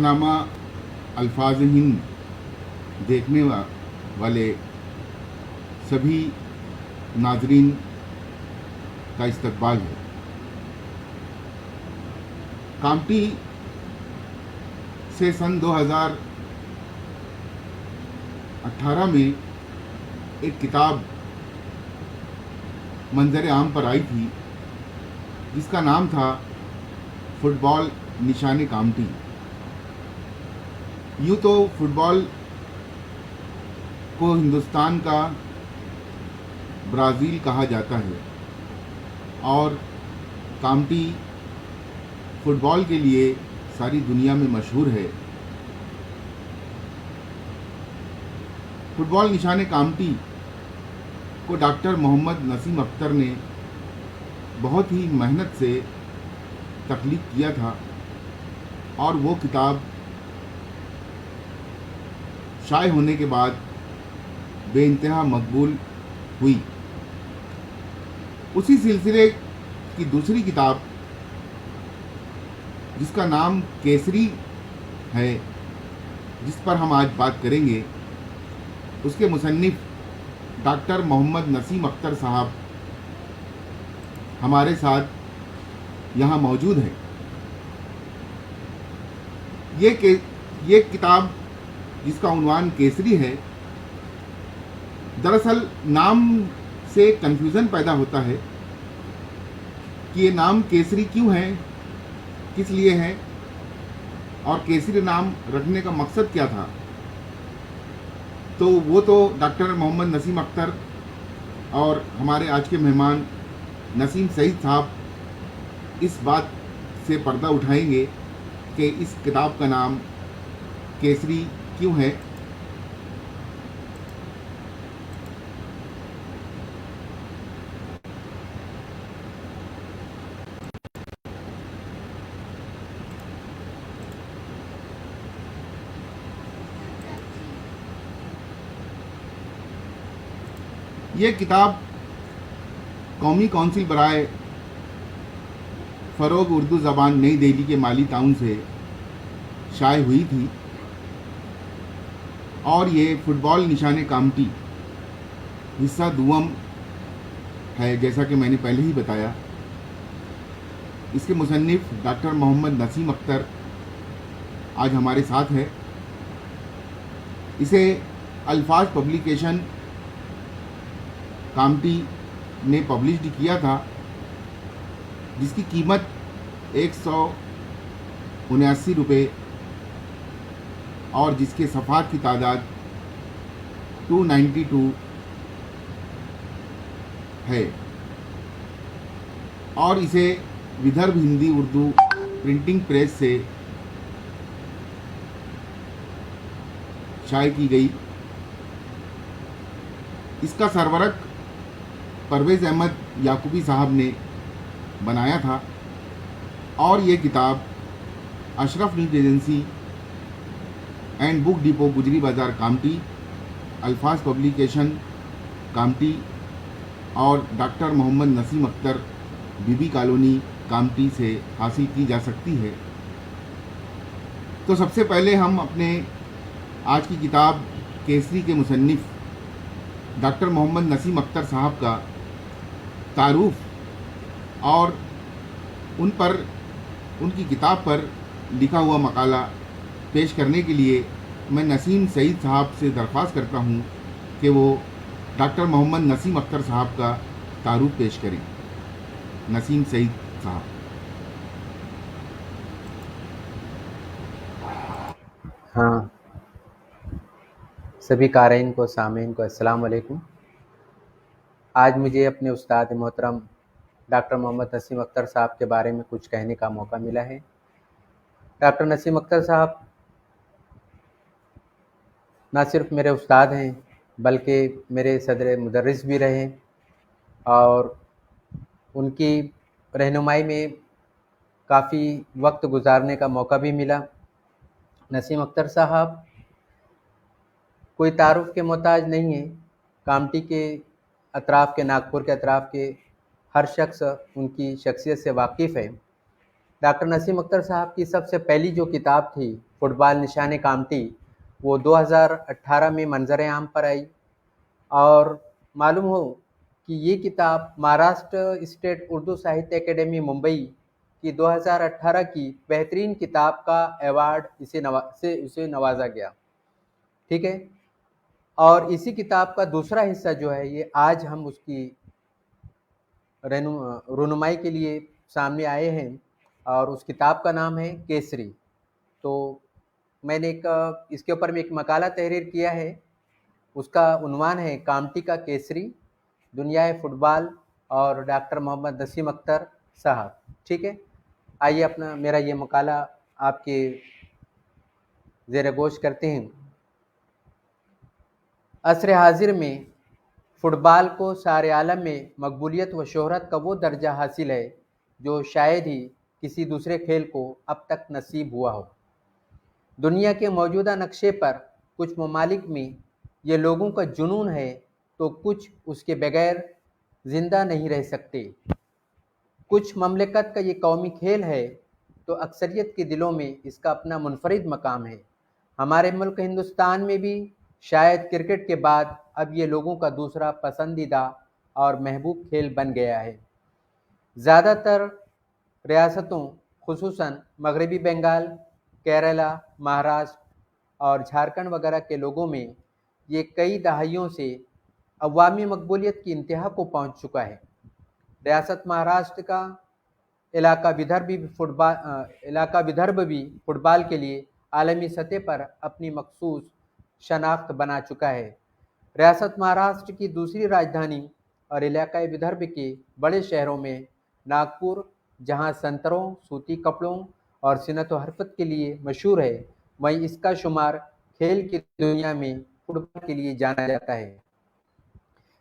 शाहनामा अल्फाज हिंद देखने वाले सभी नाजरीन का इस्तकबाल है। कामटी से सन 2018 में एक किताब मंजर आम पर आई थी जिसका नाम था फुटबॉल निशाने कामटी। यूँ तो फुटबॉल को हिंदुस्तान का ब्राज़ील कहा जाता है और कामटी फुटबॉल के लिए सारी दुनिया में मशहूर है। फुटबॉल निशाने कामटी को डॉक्टर मोहम्मद नसीम अख्तर ने बहुत ही मेहनत से तख्लीक किया था और वो किताब शाये होने के बाद बेइंतहा मकबूल हुई। उसी सिलसिले की दूसरी किताब जिसका नाम केसरी है, जिस पर हम आज बात करेंगे, उसके मुसन्निफ डॉक्टर मोहम्मद नसीम अख्तर साहब हमारे साथ यहाँ मौजूद हैं। ये किताब जिसका उन्वान केसरी है, दरअसल नाम से कन्फ्यूज़न पैदा होता है कि ये नाम केसरी क्यों है, किस लिए है और केसरी नाम रखने का मकसद क्या था। तो वो तो डॉक्टर मोहम्मद नसीम अख्तर और हमारे आज के मेहमान नसीम सईद साहब इस बात से पर्दा उठाएंगे कि इस किताब का नाम केसरी क्यों है। ये किताब कौमी कौंसिल बराए फ़रोग़ उर्दू ज़बान नई दिल्ली के माली ताउन से शाये हुई थी और ये फुटबॉल निशाने कामटी हिस्सा दुआम है, जैसा कि मैंने पहले ही बताया। इसके मुसन्निफ डॉक्टर मोहम्मद नसीम अख्तर आज हमारे साथ है। इसे अल्फाज पब्लिकेशन कामटी ने पब्लिश्ड किया था, जिसकी कीमत 179 रुपये और जिसके सफ़ात की तादाद 292 है और इसे विदर्भ हिंदी उर्दू प्रिंटिंग प्रेस से शाये की गई। इसका सरवरक परवेज़ अहमद याकूबी साहब ने बनाया था और ये किताब Ashraf news agency and book depot गुजरी बाज़ार कामटी, अल्फाज पब्लिकेशन कामटी और डॉक्टर मोहम्मद नसीम अख्तर बीबी कॉलोनी कामटी से हासिल की जा सकती है। तो सबसे पहले हम अपने आज की किताब केसरी के मुसन्निफ डॉक्टर मोहम्मद नसीम अख्तर साहब का तारुफ और उनकी किताब पर लिखा हुआ मकाला पेश करने के लिए मैं नसीम सईद साहब से दरख्वास्त करता हूं कि वो डॉक्टर मोहम्मद नसीम अख्तर साहब का तारुफ पेश करें। नसीम सईद साहब। हाँ, सभी क़ारीन को, सामीन को अस्सलाम वालेकुम। आज मुझे अपने उस्ताद मोहतरम डॉक्टर मोहम्मद नसीम अख्तर साहब के बारे में कुछ कहने का मौका मिला है। डॉक्टर नसीम अख्तर साहब ना सिर्फ मेरे उस्ताद हैं बल्कि मेरे सदर मुदर्रिस भी रहे और उनकी रहनुमाई में काफ़ी वक्त गुजारने का मौका भी मिला। नसीम अख्तर साहब कोई तारुफ के मोहताज नहीं है। कामटी के अतराफ़ के, नागपुर के अतराफ़ के हर शख्स उनकी शख्सियत से वाकिफ़ है डॉक्टर नसीम अख्तर साहब की सबसे पहली जो किताब थी फुटबॉल निशाने कामटी, वो 2018 में मंजर आम पर आई। और मालूम हो कि ये किताब महाराष्ट्र स्टेट उर्दू साहित्य एकेडमी मुंबई की 2018 की बेहतरीन किताब का अवार्ड इसे नवाजा गया। ठीक है। और इसी किताब का दूसरा हिस्सा जो है, ये आज हम उसकी रुनुमाई के लिए सामने आए हैं, और उस किताब का नाम है केसरी। तो मैंने इसके ऊपर में एक मकाला तहरीर किया है। उसका उन्वान है कामटी का केसरी, दुनियाए फुटबॉल और डॉक्टर मोहम्मद नसीम अख्तर साहब। ठीक है। आइए अपना मेरा ये मकाला आपके ज़ेर गोश करते हैं। असर हाजिर में फ़ुटबॉल को सारे आलम में मकबूलियत व शोहरत का वो दर्जा हासिल है जो शायद ही किसी दूसरे खेल को अब तक नसीब हुआ हो। दुनिया के मौजूदा नक्शे पर कुछ ममालिक में ये लोगों का जुनून है, तो कुछ उसके बगैर ज़िंदा नहीं रह सकते। कुछ ममलिकत का ये कौमी खेल है, तो अक्सरियत के दिलों में इसका अपना मुनफरिद मकाम है। हमारे मुल्क हिंदुस्तान में भी शायद क्रिकेट के बाद अब ये लोगों का दूसरा पसंदीदा और महबूब खेल बन गया है। ज़्यादातर रियासतों खुसूसन मगरबी बंगाल, केरला, महाराष्ट्र और झारखंड वगैरह के लोगों में ये कई दहाइयों से अवामी मकबूलियत की इंतहा को पहुंच चुका है। रियासत महाराष्ट्र का इलाका विदर्भ भी फुटबॉल के लिए आलमी सतह पर अपनी मखसूस शनाख्त बना चुका है। रियासत महाराष्ट्र की दूसरी राजधानी और इलाकाई विदर्भ के बड़े शहरों में नागपुर, जहां संतरों, सूती कपड़ों और सिनत व हरफत के लिए मशहूर है, वहीं इसका शुमार खेल की दुनिया में फुटबॉल के लिए जाना जाता है।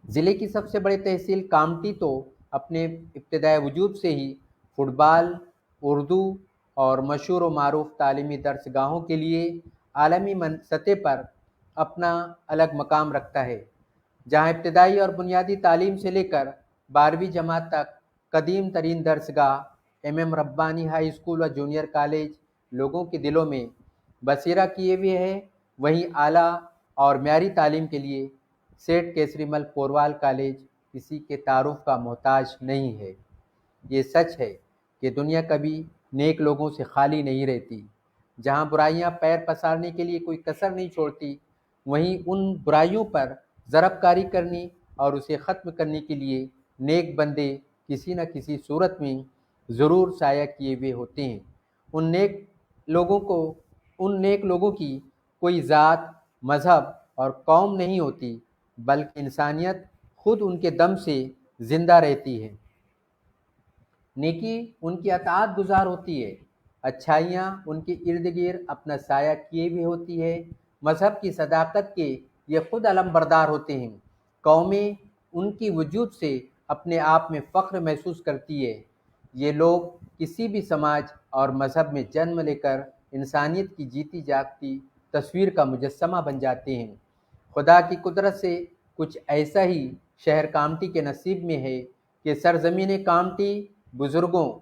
ज़िले की सबसे बड़ी तहसील कामटी तो अपने इब्तिदाई वजूद से ही फुटबॉल, उर्दू और मशहूर व मारूफ तालीमी दर्सगाहों के लिए आलमी सतह पर अपना अलग मकाम रखता है, जहाँ इब्तिदाई और बुनियादी तालीम से लेकर 12वीं जमात तक कदीम तरीन दर्सगाह MM रब्बानी हाई स्कूल व जूनियर कॉलेज लोगों के दिलों में बसेरा किए हुए है। वहीं आला और म्यारी तालीम के लिए सेठ केसरीमल पोरवाल कॉलेज किसी के तारुफ का मोहताज नहीं है। ये सच है कि दुनिया कभी नेक लोगों से खाली नहीं रहती। जहाँ बुराइयाँ पैर पसारने के लिए कोई कसर नहीं छोड़ती, वहीं उन बुराइयों पर ज़रबकारी करने और उसे ख़त्म करने के लिए नेक बंदे किसी न किसी सूरत में ज़रूर साया किए हुए होते हैं। उन नेक लोगों की कोई ज़ात, मज़हब और कौम नहीं होती, बल्कि इंसानियत खुद उनके दम से ज़िंदा रहती है। नेकी उनकी अताअत गुजार होती है, अच्छाइयाँ उनके इर्द गिर्द अपना साया किए हुए होती है। मज़हब की सदाकत के ये खुद अलमबरदार होते हैं। कौमें उनकी वजूद से अपने आप में फ़ख्र महसूस करती है। ये लोग किसी भी समाज और मज़हब में जन्म लेकर इंसानियत की जीती जागती तस्वीर का मुजस्समा बन जाते हैं। खुदा की कुदरत से कुछ ऐसा ही शहर कामटी के नसीब में है कि सरज़मीन कामटी बुज़ुर्गों,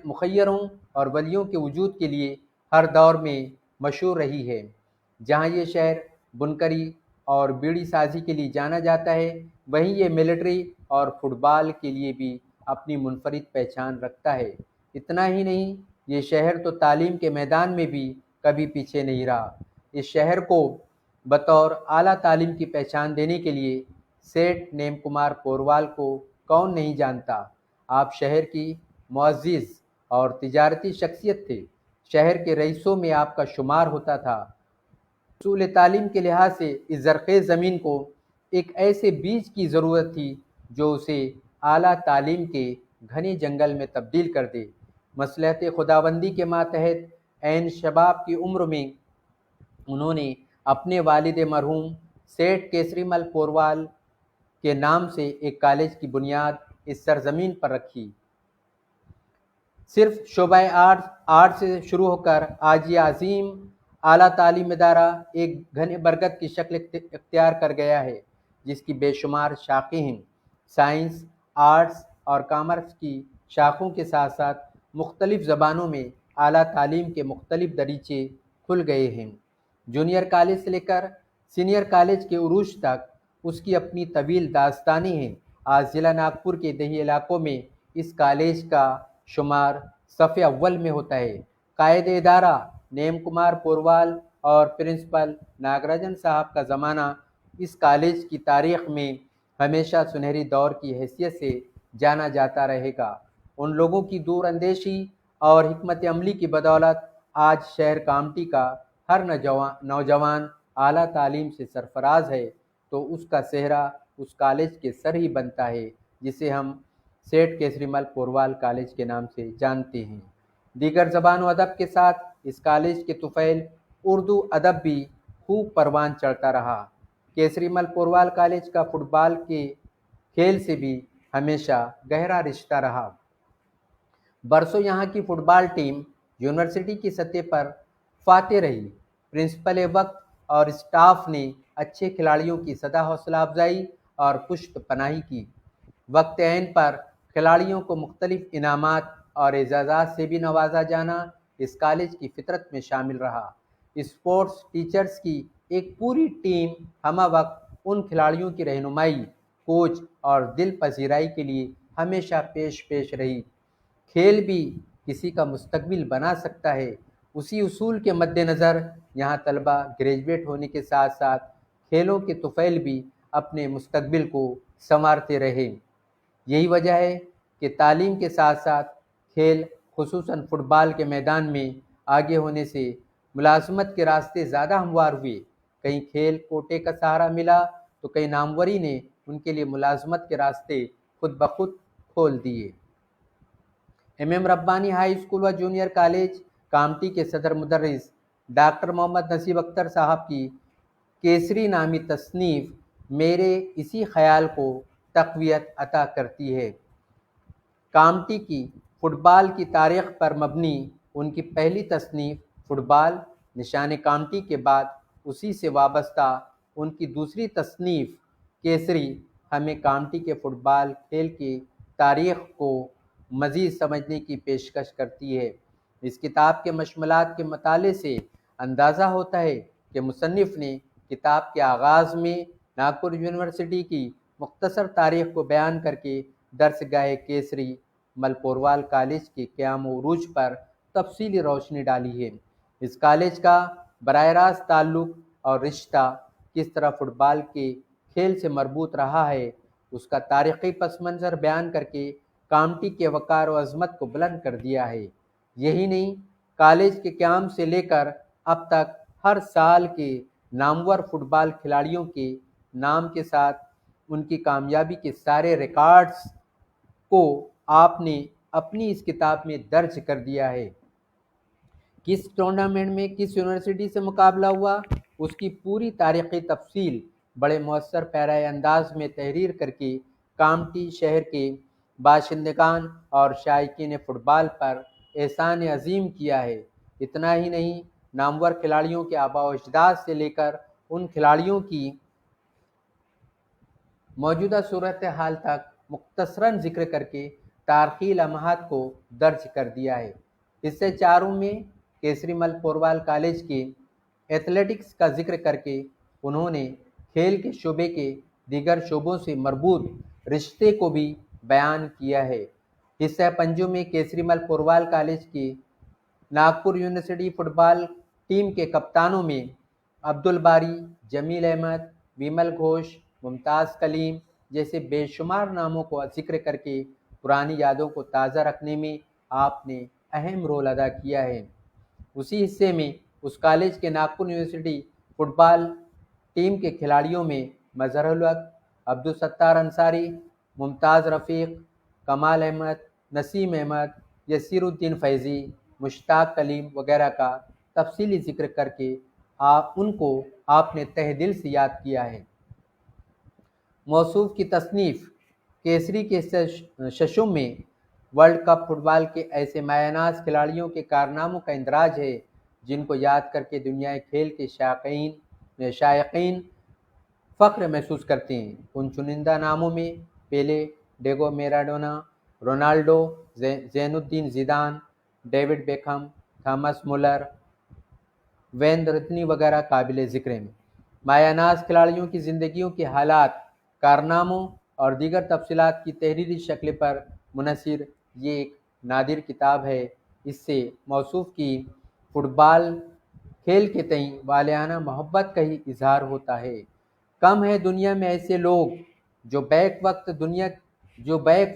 मुखय्यरों और वलियों के वजूद के लिए हर दौर में मशहूर रही है। जहाँ ये शहर बुनकरी और बीड़ी साजी के लिए जाना जाता है, वहीं ये मिलिट्री और फुटबॉल के लिए भी अपनी मुनफरिद पहचान रखता है। इतना ही नहीं, ये शहर तो तालीम के मैदान में भी कभी पीछे नहीं रहा। इस शहर को बतौर आला तालीम की पहचान देने के लिए सेठ नेम कुमार पोरवाल को कौन नहीं जानता। आप शहर की मुअज़्ज़िज़ और तिजारती शख्सियत थे। शहर के रईसों में आपका शुमार होता था। उसूल तालीम के लिहाज से इस ज़रख़ेज़ ज़मीन को एक ऐसे बीज की ज़रूरत थी जो उसे आला तालीम के घने जंगल में तब्दील कर दे। मसलहत खुदाबंदी के मातहत ऐन शबाब की उम्र में उन्होंने अपने वालिद मरहूम सेठ केसरीमल पोरवाल के नाम से एक कॉलेज की बुनियाद इस सरजमीन पर रखी। सिर्फ शोबा आर्ट से शुरू होकर आज ये अजीम आला तालीम इदारा एक घने बरगद की शक्ल इख्तियार कर गया है, जिसकी बेशुमार शाखें हैं। साइंस, आर्ट्स और कॉमर्स की शाखों के साथ साथ मुख्तलिफ़ ज़बानों में आला तालीम के मुख्तलिफ़ दरीचे खुल गए हैं। जूनियर कॉलेज से लेकर सीनियर कॉलेज के उरूज तक उसकी अपनी तवील दास्तानी है। आज ज़िला नागपुर के देही इलाकों में इस कॉलेज का शुमार सफ़े अव्वल में होता है। कायदे इदारा नेम कुमार पोरवाल और प्रिंसिपल नागराजन साहब का ज़माना इस कॉलेज की तारीख़ में हमेशा सुनहरी दौर की हैसियत से जाना जाता रहेगा। उन लोगों की दूरअंदेशी और हिकमत अमली की बदौलत आज शहर कामटी का हर नौजवान आला तालीम से सरफराज है, तो उसका सेहरा उस कॉलेज के सर ही बनता है जिसे हम सेठ केसरीमल पोरवाल कॉलेज के नाम से जानते हैं। दीगर ज़बान व अदब के साथ इस कॉलेज के तुफ़ैल उर्दू अदब भी खूब परवान चढ़ता रहा। केसरीमल पोरवाल कॉलेज का फुटबॉल के खेल से भी हमेशा गहरा रिश्ता रहा। बरसों यहाँ की फुटबॉल टीम यूनिवर्सिटी की सतह पर फाते रही। प्रिंसिपल वक्त और स्टाफ ने अच्छे खिलाड़ियों की सदा हौसला अफजाई और पुष्ट पनाही की। वक्त ऐन पर खिलाड़ियों को मुख्तलिफ इनामात और एजाज़ात से भी नवाजा जाना इस कॉलेज की फितरत में शामिल रहा। स्पोर्ट्स टीचर्स की एक पूरी टीम हमा वक्त उन खिलाड़ियों की रहनुमाई, कोच और दिल पजीराई के लिए हमेशा पेश पेश रही। खेल भी किसी का मुस्तकबिल बना सकता है, उसी उसूल के मद्देनज़र यहाँ तलबा ग्रेजुएट होने के साथ साथ खेलों के तुफ़ैल भी अपने मुस्तकबिल को संवारते रहे। यही वजह है कि तालीम के साथ साथ खेल, खुसूसन फुटबॉल के मैदान में आगे होने से मुलाजमत के रास्ते ज़्यादा हमवार हुए। कहीं खेल कोटे का सहारा मिला तो कहीं नामवरी ने उनके लिए मुलाजमत के रास्ते खुद ब खुद खोल दिए। एम रब्बानी हाई स्कूल व जूनियर कॉलेज कामटी के सदर मुदर्रिस डॉक्टर मोहम्मद नसीब अख्तर साहब की केसरी नामी तसनीफ़ मेरे इसी ख्याल को तक़वियत अता करती है। कामटी की फ़ुटबॉल की तारीख़ पर मबनी उनकी पहली तसनीफ़ फुटबॉल निशान कामटी के बाद उसी से वाबस्ता उनकी दूसरी तसनीफ़ केसरी हमें कामटी के फ़ुटबॉल खेल की तारीख़ को मज़ीद समझने की पेशकश करती है। इस किताब के मशमलात के मताले से अंदाज़ा होता है कि मुसन्निफ़ ने किताब के आगाज़ में नागपुर यूनिवर्सिटी की मुख्तसर तारीख़ को बयान करके दर्सगाह केसरी मल पोरवाल कॉलेज के क़याम व उरूज पर तफसीली रोशनी डाली है। इस कॉलेज का बराह रास्त ताल्लुक़ और रिश्ता किस तरह फ़ुटबॉल के खेल से मरबूत रहा है, उसका तारीख़ी पस मंज़र बयान करके कामटी के वक़ार व अज़मत को बुलंद कर दिया है। यही नहीं, कॉलेज के क़याम से लेकर अब तक हर साल के नामवर फुटबॉल खिलाड़ियों के नाम के साथ उनकी कामयाबी के सारे रिकॉर्ड्स को आपने अपनी इस किताब में दर्ज कर दिया है। किस टूर्नामेंट में किस यूनिवर्सिटी से मुकाबला हुआ, उसकी पूरी तारीख़ी तफसील बड़े मौसर पैराए अंदाज में तहरीर करके कामटी शहर के बाशिंदगान और शायकीन फ़ुटबॉल पर एहसान अजीम किया है। इतना ही नहीं, नामवर खिलाड़ियों के आबा व अजदाद से लेकर उन खिलाड़ियों की मौजूदा सूरत हाल तक मुख्तसरन ज़िक्र करके तारीख़ी लम्हात को दर्ज कर दिया है। इससे चारों में केसरीमल पोरवाल कॉलेज के एथलेटिक्स का जिक्र करके उन्होंने खेल के शोबे के दीगर शोबों से मरबूत रिश्ते को भी बयान किया है। हिस्सा पंजों में केसरीमल पोरवाल कॉलेज की नागपुर यूनिवर्सिटी फुटबॉल टीम के कप्तानों में अब्दुल बारी, जमील अहमद, विमल घोष, मुमताज़ कलीम जैसे बेशुमार नामों को जिक्र करके पुरानी यादों को ताज़ा रखने में आपने अहम रोल अदा किया है। उसी हिस्से में उस कॉलेज के नागपुर यूनिवर्सिटी फुटबॉल टीम के खिलाड़ियों में मजहरुल हक, अब्दुल सत्तार अंसारी, मुमताज़ रफ़ीक, कमाल अहमद, नसीम अहमद, यसीरुद्दीन फैज़ी, मुश्ताक कलीम वगैरह का तफसीली ज़िक्र करके उनको आपने तहे दिल से याद किया है। मौसूफ़ की तसनीफ़ केसरी के शशुम में वर्ल्ड कप फुटबॉल के ऐसे मायनाज़ खिलाड़ियों के कारनामों का इंदराज है जिनको याद करके दुनिया खेल के शायकीन फ़ख्र महसूस करते हैं। उन चुनिंदा नामों में Pele, Diego Maradona, Ronaldo, Zinedine Zidane, David Beckham, Thomas Muller, Wayne Rooney वगैरह काबिल ज़िक्र हैं। मायानाज खिलाड़ियों की ज़िंदगियों के हालात, कारनामों और दीगर तफसीलात की तहरीरी शक्ल पर मुनहसर ये एक नादिर किताब है। इससे मौसूफ़ की फ़ुटबॉल खेल के तई वालियाना मोहब्बत का ही इजहार होता है। कम है दुनिया में ऐसे लोग जो बैक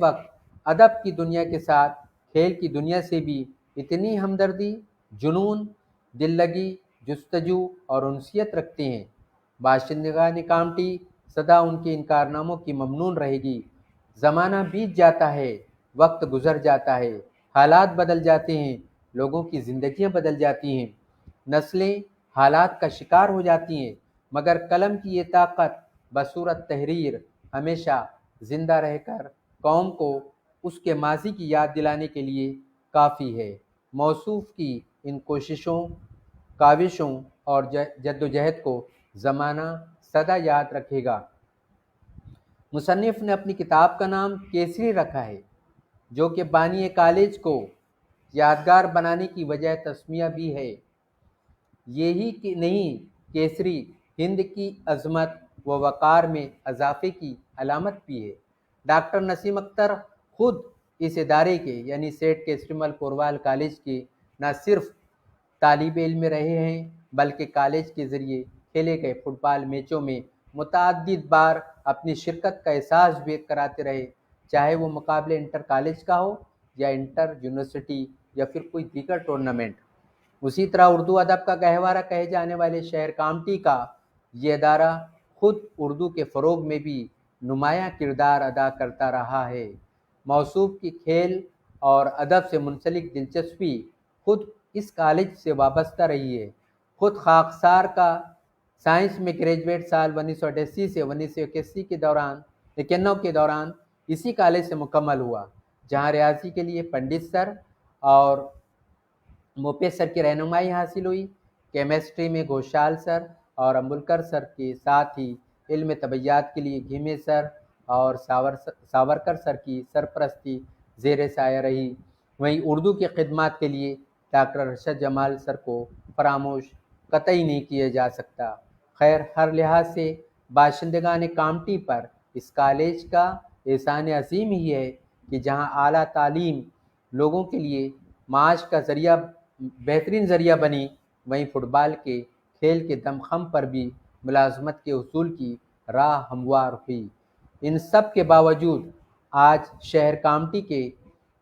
वक्त अदब की दुनिया के साथ खेल की दुनिया से भी इतनी हमदर्दी, जुनून, दिल लगी, जुस्तजू और उनसियत रखते हैं। बाशिंदगान कामटी सदा उनके इन कारनामों की ममनून रहेगी। ज़माना बीत जाता है, वक्त गुजर जाता है, हालात बदल जाते हैं, लोगों की ज़िंदगियां बदल जाती हैं, नस्लें हालात का शिकार हो जाती हैं, मगर कलम की ये ताकत बसूरत तहरीर हमेशा ज़िंदा रहकर कौम को उसके माजी की याद दिलाने के लिए काफ़ी है। मौसूफ़ की इन कोशिशों, काविशों और जद्दोजहद को ज़माना सदा याद रखेगा। मुसन्निफ़ ने अपनी किताब का नाम केसरी रखा है, जो कि बानी कॉलेज को यादगार बनाने की वजह तस्मिया भी है। यही कि नहीं, केसरी हिंद की अज़मत व वक़ार में इजाफ़े की अलामत भी है। डॉक्टर नसीम अख्तर खुद इस इदारे के यानी सेठ केसरीमल पोरवाल कॉलेज के न सिर्फ तालिब इल्म रहे हैं, बल्कि कॉलेज के ज़रिए खेले गए फुटबॉल मैचों में मुतअद्दिद बार अपनी शिरकत का एहसास भी कराते रहे, चाहे वो मुकाबले इंटर कॉलेज का हो या इंटर यूनिवर्सिटी या फिर कोई दीगर टूर्नामेंट। उसी तरह उर्दू अदब का गहवारा कहे जाने वाले शहर कामटी का ये अदारा खुद उर्दू के फ़रोग में भी नुमायाँ किरदार अदा करता रहा है। मौसूफ़ की खेल और अदब से मुंसलिक दिलचस्पी खुद इस कॉलेज से वाबस्ता रही है। खुद खाकसार का साइंस में ग्रेजुएट साल 1988 से 1981 के दौरान 91 के दौरान इसी कॉलेज से मुकम्मल हुआ, जहां रियाजी के लिए पंडित सर और मोपेश सर की रहनुमाई हासिल हुई। केमिस्ट्री में घोषाल सर और अम्बुलकर सर के साथ ही इल्म तबैयात के लिए घीमे सर और सावरकर सर की सरपरस्ती ज़ेर साया रही। वहीं उर्दू की खिदमत के लिए डॉक्टर अरशद जमाल सर को फरामोश कतई नहीं किया जा सकता। खैर, हर लिहाज से बाशिंदगान कामटी पर इस कॉलेज का एहसान अजीम ही है कि जहां आला तालीम लोगों के लिए माश का ज़रिया बेहतरीन ज़रिया बनी, वहीं फ़ुटबॉल के खेल के दमखम पर भी मुलाजमत के उसूल की राह हमवार हुई। इन सब के बावजूद आज शहर कामटी के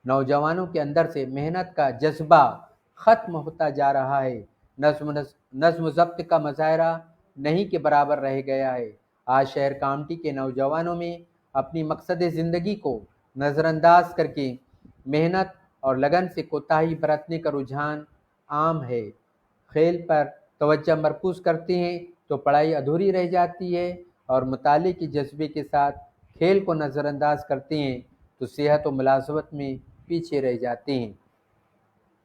नौजवानों के अंदर से मेहनत का जज्बा ख़त्म होता जा रहा है। नज़्म ज़ब्त का मुजाहरा नहीं के बराबर रह गया है। आज शहर कामटी के नौजवानों में अपनी मकसद ज़िंदगी को नज़रअंदाज करके मेहनत और लगन से कोताही बरतने का रुझान आम है। खेल पर तवज्जो मरकूज़ करते हैं तो पढ़ाई अधूरी रह जाती है, और मुताले के जज्बे के साथ खेल को नज़रअंदाज करते हैं तो सेहत और मुलाजमत में पीछे रह जाते हैं।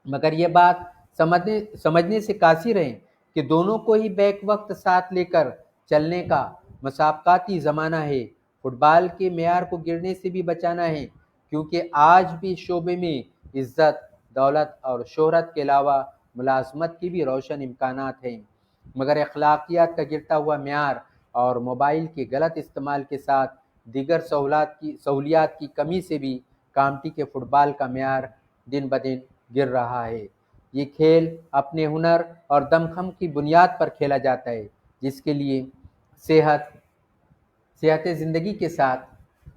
मगर ये बात समझने से कासिर हैं कि दोनों को ही बैक वक्त साथ लेकर चलने का मुसाबकाती ज़माना है। फुटबॉल के मेयार को गिरने से भी बचाना है, क्योंकि आज भी शोबे में इज़्ज़त, दौलत और शोहरत के अलावा मुलाजमत की भी रोशन इम्कानात हैं। मगर अखलाकियात का गिरता हुआ मेयार और मोबाइल के गलत इस्तेमाल के साथ दीगर सहूलियात की कमी से भी कामटी के फुटबॉल का मेयार दिन ब दिन गिर रहा है। ये खेल अपने हुनर और दमखम की बुनियाद पर खेला जाता है, जिसके लिए सेहत ज़िंदगी के साथ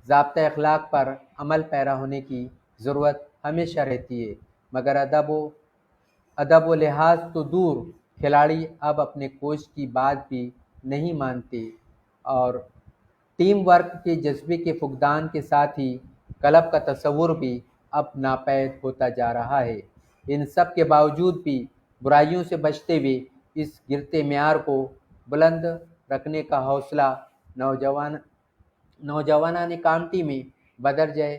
ज़ाब्ता अखलाक पर अमल पैरा होने की ज़रूरत हमेशा रहती है। मगर अदब व लिहाज तो दूर, खिलाड़ी अब अपने कोच की बात भी नहीं मानते, और टीम वर्क के जज्बे के फुकदान के साथ ही क्लब का तस्वुर भी अब नापैद होता जा रहा है। इन सब के बावजूद भी बुराइयों से बचते हुए इस गिरते मेयार को बुलंद रखने का हौसला नौजवानाने कामटी में बदरजाए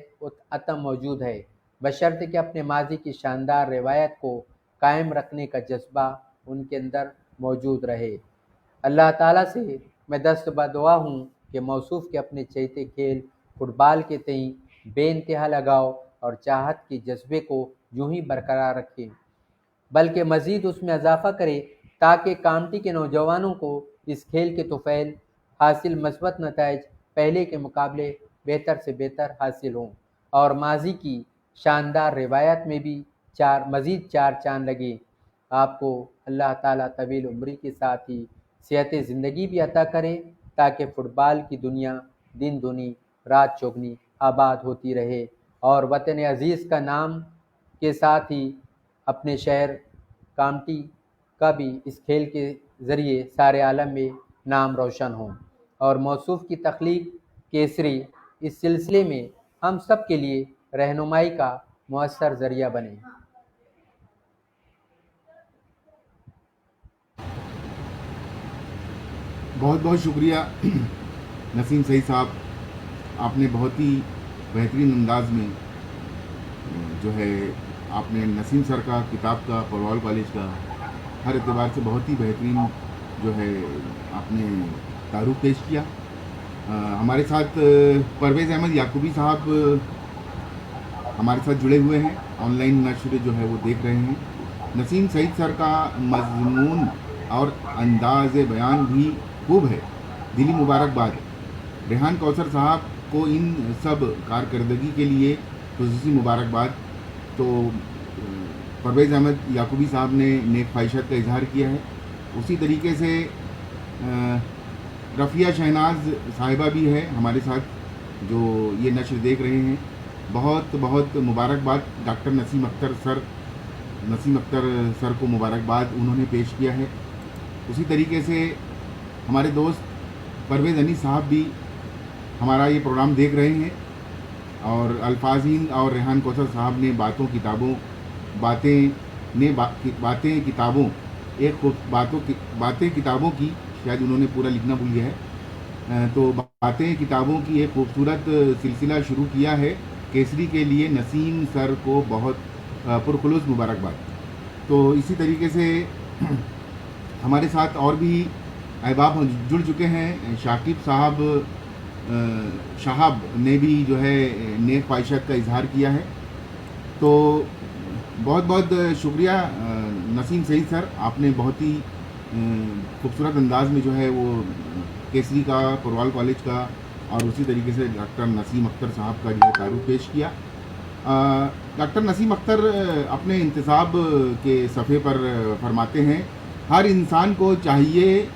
अतम मौजूद है, बशर्ते कि अपने माजी की शानदार रिवायत को कायम रखने का जज्बा उनके अंदर मौजूद रहे। अल्लाह ताला से मैं दस्त बदुआ हूँ कि मौसूफ़ के अपने चहेते खेल फुटबॉल के तई बेइंतहा लगाव और चाहत के जज्बे को यूं ही बरकरार रखे, बल्कि मज़ीद उसमें इजाफ़ा करे ताकि कामटी के नौजवानों को इस खेल के तुफ़ैल हासिल मस्बत नताइज पहले के मुकाबले बेहतर से बेहतर हासिल हों और माजी की शानदार रिवायत में भी मज़ीद चार चांद लगे। आपको अल्लाह ताला तवील उम्री के साथ ही सेहत ज़िंदगी भी अता करें ताकि फ़ुटबॉल की दुनिया दिन दुनी रात चौगनी आबाद होती रहे और वतन अज़ीज़ का नाम के साथ ही अपने शहर कामटी का भी इस खेल के ज़रिए सारे आलम में नाम रोशन हो और मौसूफ़ की तख्लीक केसरी इस सिलसिले में हम सब के लिए रहनुमाई का मौसर ज़रिया बने। बहुत बहुत शुक्रिया नसीम सईद साहब, आपने बहुत ही बेहतरीन अंदाज में जो है आपने नसीम सर का किताब का फुटबॉल कॉलेज का हर एतबार से बहुत ही बेहतरीन जो है आपने तारुफ पेश किया। हमारे साथ परवेज़ अहमद याकूबी साहब हमारे साथ जुड़े हुए हैं, ऑनलाइन नश्र जो है वो देख रहे हैं। नसीम सईद सर का मजमून और अंदाज बयान भी खूब है, दिली मुबारकबाद। रेहान कौसर साहब को इन सब कारकर्दगी के लिए खुसूसी मुबारकबाद। तो परवेज़ अहमद याकूबी साहब ने नेक ख्वाहिशात का इजहार किया है। उसी तरीके से रफ़िया शहनाज साहिबा भी है हमारे साथ, जो ये नश्र देख रहे हैं। बहुत बहुत मुबारकबाद डॉक्टर नसीम अख्तर सर को मुबारकबाद उन्होंने पेश किया है। उसी तरीके से हमारे दोस्त परवेज़ अनीस साहब भी हमारा ये प्रोग्राम देख रहे हैं और अल्फाज़ीन और रेहान कौसर साहब ने बातें किताबों की शायद उन्होंने पूरा लिखना भूल गया है, तो बातें किताबों की एक खूबसूरत सिलसिला शुरू किया है। केसरी के लिए नसीम सर को बहुत पुरखुलूस मुबारकबाद। तो इसी तरीके से हमारे साथ और भी अहबाब जुड़ चुके हैं। शाकिब साहब ने भी जो है नेक ख्वाहिशात का इजहार किया है। तो बहुत बहुत शुक्रिया नसीम सईद सर, आपने बहुत ही खूबसूरत अंदाज में जो है वो केसरी का फुटबॉल कॉलेज का और उसी तरीके से डॉक्टर नसीम अख्तर साहब का जो है तारुफ पेश किया। डॉक्टर नसीम अख्तर अपने इंतसाब के सफ़े पर फरमाते हैं, हर इंसान को चाहिए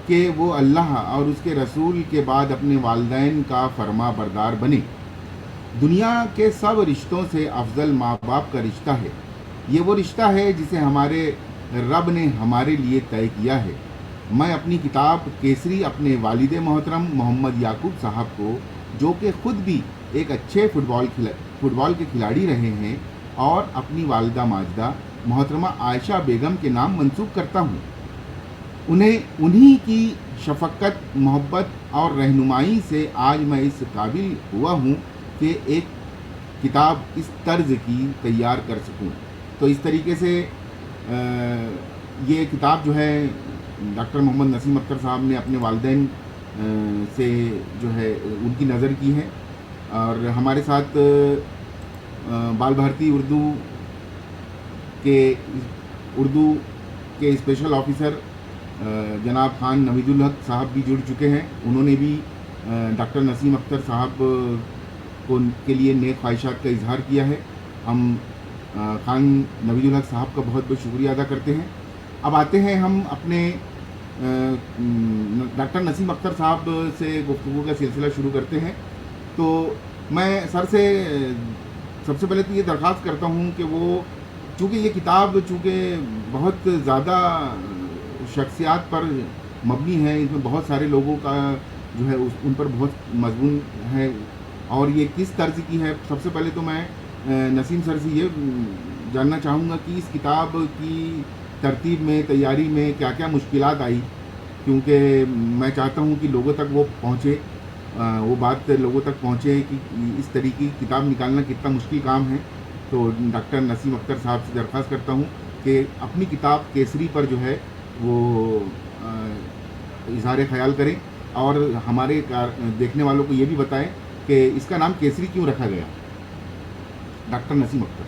कि वो अल्लाह और उसके रसूल के बाद अपने वालिदैन का फरमा बरदार बने। दुनिया के सब रिश्तों से अफजल माँ बाप का रिश्ता है। ये वो रिश्ता है जिसे हमारे रब ने हमारे लिए तय किया है। मैं अपनी किताब केसरी अपने वालिद मोहतरम मोहम्मद याकूब साहब को, जो कि ख़ुद भी एक अच्छे फुटबॉल के खिलाड़ी रहे हैं, और अपनी वालिदा माजिदा मोहतरमा आयशा बेगम के नाम मंसूब करता हूँ। उन्हीं की शफ़क़त, मोहब्बत और रहनुमाई से आज मैं इस काबिल हुआ हूँ कि एक किताब इस तर्ज की तैयार कर सकूँ। तो इस तरीके से ये किताब जो है डॉक्टर मोहम्मद नसीम अख्तर साहब ने अपने वालिदैन से जो है उनकी नज़र की है। और हमारे साथ बाल भारती उर्दू के स्पेशल ऑफिसर जनाब खान नवीदुल हक साहब भी जुड़ चुके हैं। उन्होंने भी डॉक्टर नसीम अख्तर साहब के लिए नेक ख्वाहिशात का इजहार किया है। हम खान नवीदुल हक साहब का बहुत बहुत शुक्रिया अदा करते हैं। अब आते हैं हम अपने डॉक्टर नसीम अख्तर साहब से गुफ्तगू का सिलसिला शुरू करते हैं। तो मैं सर से सबसे पहले तो ये दरख्वास्त करता हूँ कि वो, चूँकि ये किताब बहुत ज़्यादा शख्सियात पर मबनी है, इसमें बहुत सारे लोगों का जो है उन पर बहुत मजमून है, और ये किस तर्ज की है। सबसे पहले तो मैं नसीम सर से ये जानना चाहूँगा कि इस किताब की तरतीब में, तैयारी में क्या क्या मुश्किलात आई, क्योंकि मैं चाहता हूँ कि लोगों तक वो पहुँचे, वो बात लोगों तक पहुँचे कि इस तरीके की किताब निकालना कितना मुश्किल काम है। तो डॉक्टर नसीम अख्तर साहब से दरख्वास्त करता हूँ कि अपनी किताब केसरी पर जो है वो इज़हार ख़याल करें और हमारे देखने वालों को ये भी बताएं कि इसका नाम केसरी क्यों रखा गया। डॉक्टर नसीम अख्तर।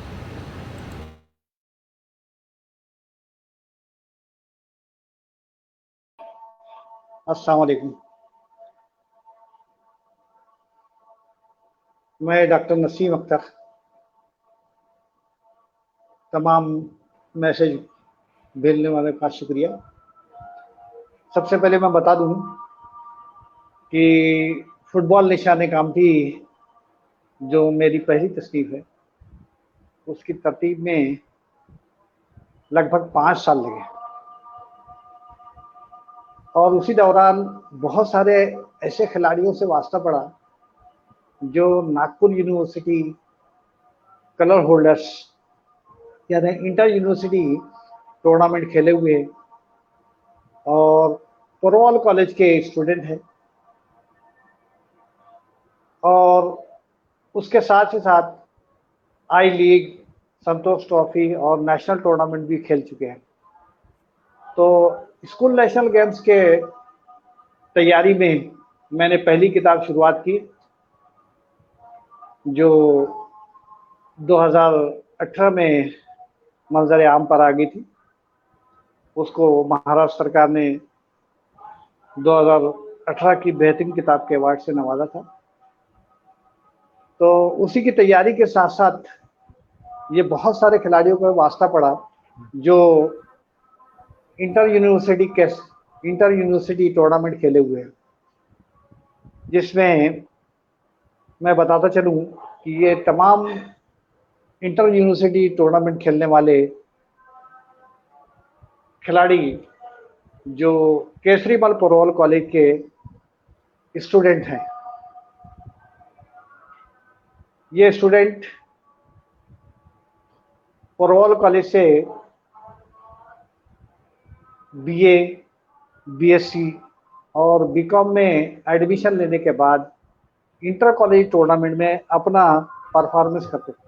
अस्सलाम वालेकुम। मैं डॉक्टर नसीम अख्तर। तमाम मैसेज भेजने वाले का शुक्रिया। सबसे पहले मैं बता दूं कि फुटबॉल निशाने कामठी जो मेरी पहली तस्नीफ है, उसकी तरतीब में लगभग 5 साल लगे और उसी दौरान बहुत सारे ऐसे खिलाड़ियों से वास्ता पड़ा जो नागपुर यूनिवर्सिटी कलर होल्डर्स यानी इंटर यूनिवर्सिटी टूर्नामेंट खेले हुए और पुरवाल कॉलेज के स्टूडेंट हैं और उसके साथ ही साथ आई लीग, संतोष ट्रॉफी और नेशनल टूर्नामेंट भी खेल चुके हैं। तो स्कूल नेशनल गेम्स के तैयारी में मैंने पहली किताब शुरुआत की जो 2018 में मंजर आम पर आ गई थी। उसको महाराष्ट्र सरकार ने 2018 की बेहतरीन किताब के अवार्ड से नवाजा था। तो उसी की तैयारी के साथ साथ ये बहुत सारे खिलाड़ियों को वास्ता पड़ा जो इंटर यूनिवर्सिटी टूर्नामेंट खेले हुए हैं, जिसमें मैं बताता चलूं कि ये तमाम इंटर यूनिवर्सिटी टूर्नामेंट खेलने वाले खिलाड़ी जो केसरीमल पुरवाल कॉलेज के स्टूडेंट हैं। ये स्टूडेंट पुरवाल कॉलेज से बीए, बीएससी और बीकॉम में एडमिशन लेने के बाद इंटर कॉलेज टूर्नामेंट में अपना परफॉर्मेंस करते थे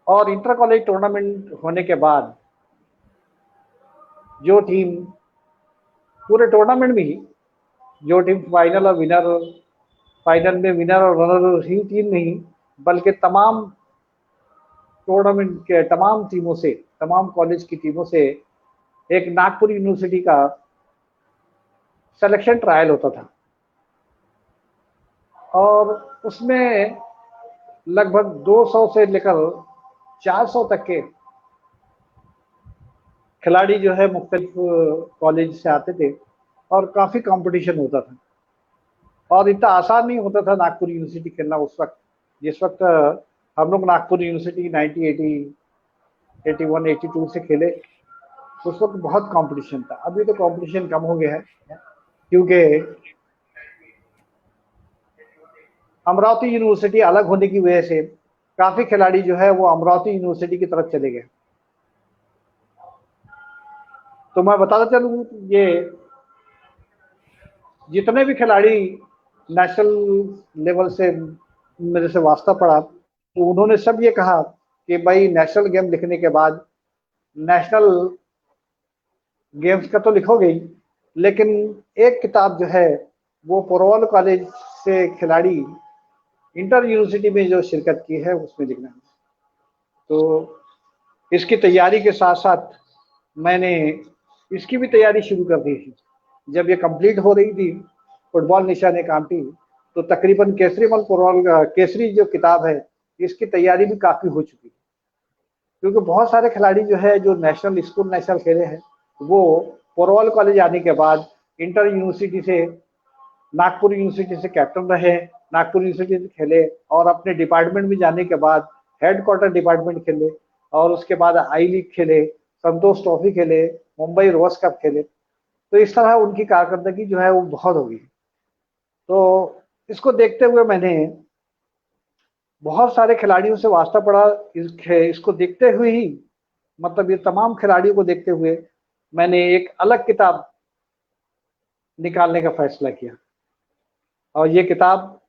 और इंटर कॉलेज टूर्नामेंट होने के बाद जो टीम पूरे टूर्नामेंट में ही जो टीम फाइनल में विनर और रनर ही टीम नहीं बल्कि तमाम टूर्नामेंट के तमाम टीमों से, तमाम कॉलेज की टीमों से एक नागपुर यूनिवर्सिटी का सिलेक्शन ट्रायल होता था और उसमें लगभग 200 से लेकर 400 तक के खिलाड़ी जो है मुख्तलिफ कॉलेज से आते थे और काफ़ी कंपटीशन होता था और इतना आसान नहीं होता था नागपुर यूनिवर्सिटी खेलना उस वक्त। जिस वक्त हम लोग नागपुर यूनिवर्सिटी 1980, 81, 82 से खेले, उस वक्त बहुत कंपटीशन था। अभी तो कंपटीशन कम हो गया है क्योंकि अमरावती यूनिवर्सिटी अलग होने की वजह से काफ़ी खिलाड़ी जो है वो अमरावती यूनिवर्सिटी की तरफ चले गए। तो मैं बताता चलूँ ये जितने भी खिलाड़ी नेशनल लेवल से मेरे से वास्ता पड़ा तो उन्होंने सब ये कहा कि भाई नेशनल गेम लिखने के बाद नेशनल गेम्स का तो लिखोगे ही, लेकिन एक किताब जो है वो पुरवाल कॉलेज से खिलाड़ी इंटर यूनिवर्सिटी में जो शिरकत की है उसमें लिखना है। तो इसकी तैयारी के साथ साथ मैंने इसकी भी तैयारी शुरू कर दी थी। जब ये कंप्लीट हो रही थी फुटबॉल निशाने कामठी तो तकरीबन केसरीमल पुरवाल केसरी जो किताब है इसकी तैयारी भी काफ़ी हो चुकी है क्योंकि बहुत सारे खिलाड़ी जो है जो नेशनल स्कूल नेशनल खेले हैं वो पुरवाल कॉलेज आने के बाद इंटर यूनिवर्सिटी से नागपुर यूनिवर्सिटी से कैप्टन रहे, नागपुर यूनिवर्सिटी से खेले और अपने डिपार्टमेंट में जाने के बाद हेडक्वार्टर डिपार्टमेंट खेले और उसके बाद आई लीग खेले, संतोष ट्रॉफी खेले, मुंबई रोज कप खेले। तो इस तरह उनकी कारकर्दगी जो है वो बहुत होगी। तो इसको देखते हुए मैंने बहुत सारे खिलाड़ियों से वास्ता पड़ा। इसको देखते हुए ही मतलब ये तमाम खिलाड़ियों को देखते हुए मैंने एक अलग किताब निकालने का फैसला किया और ये किताब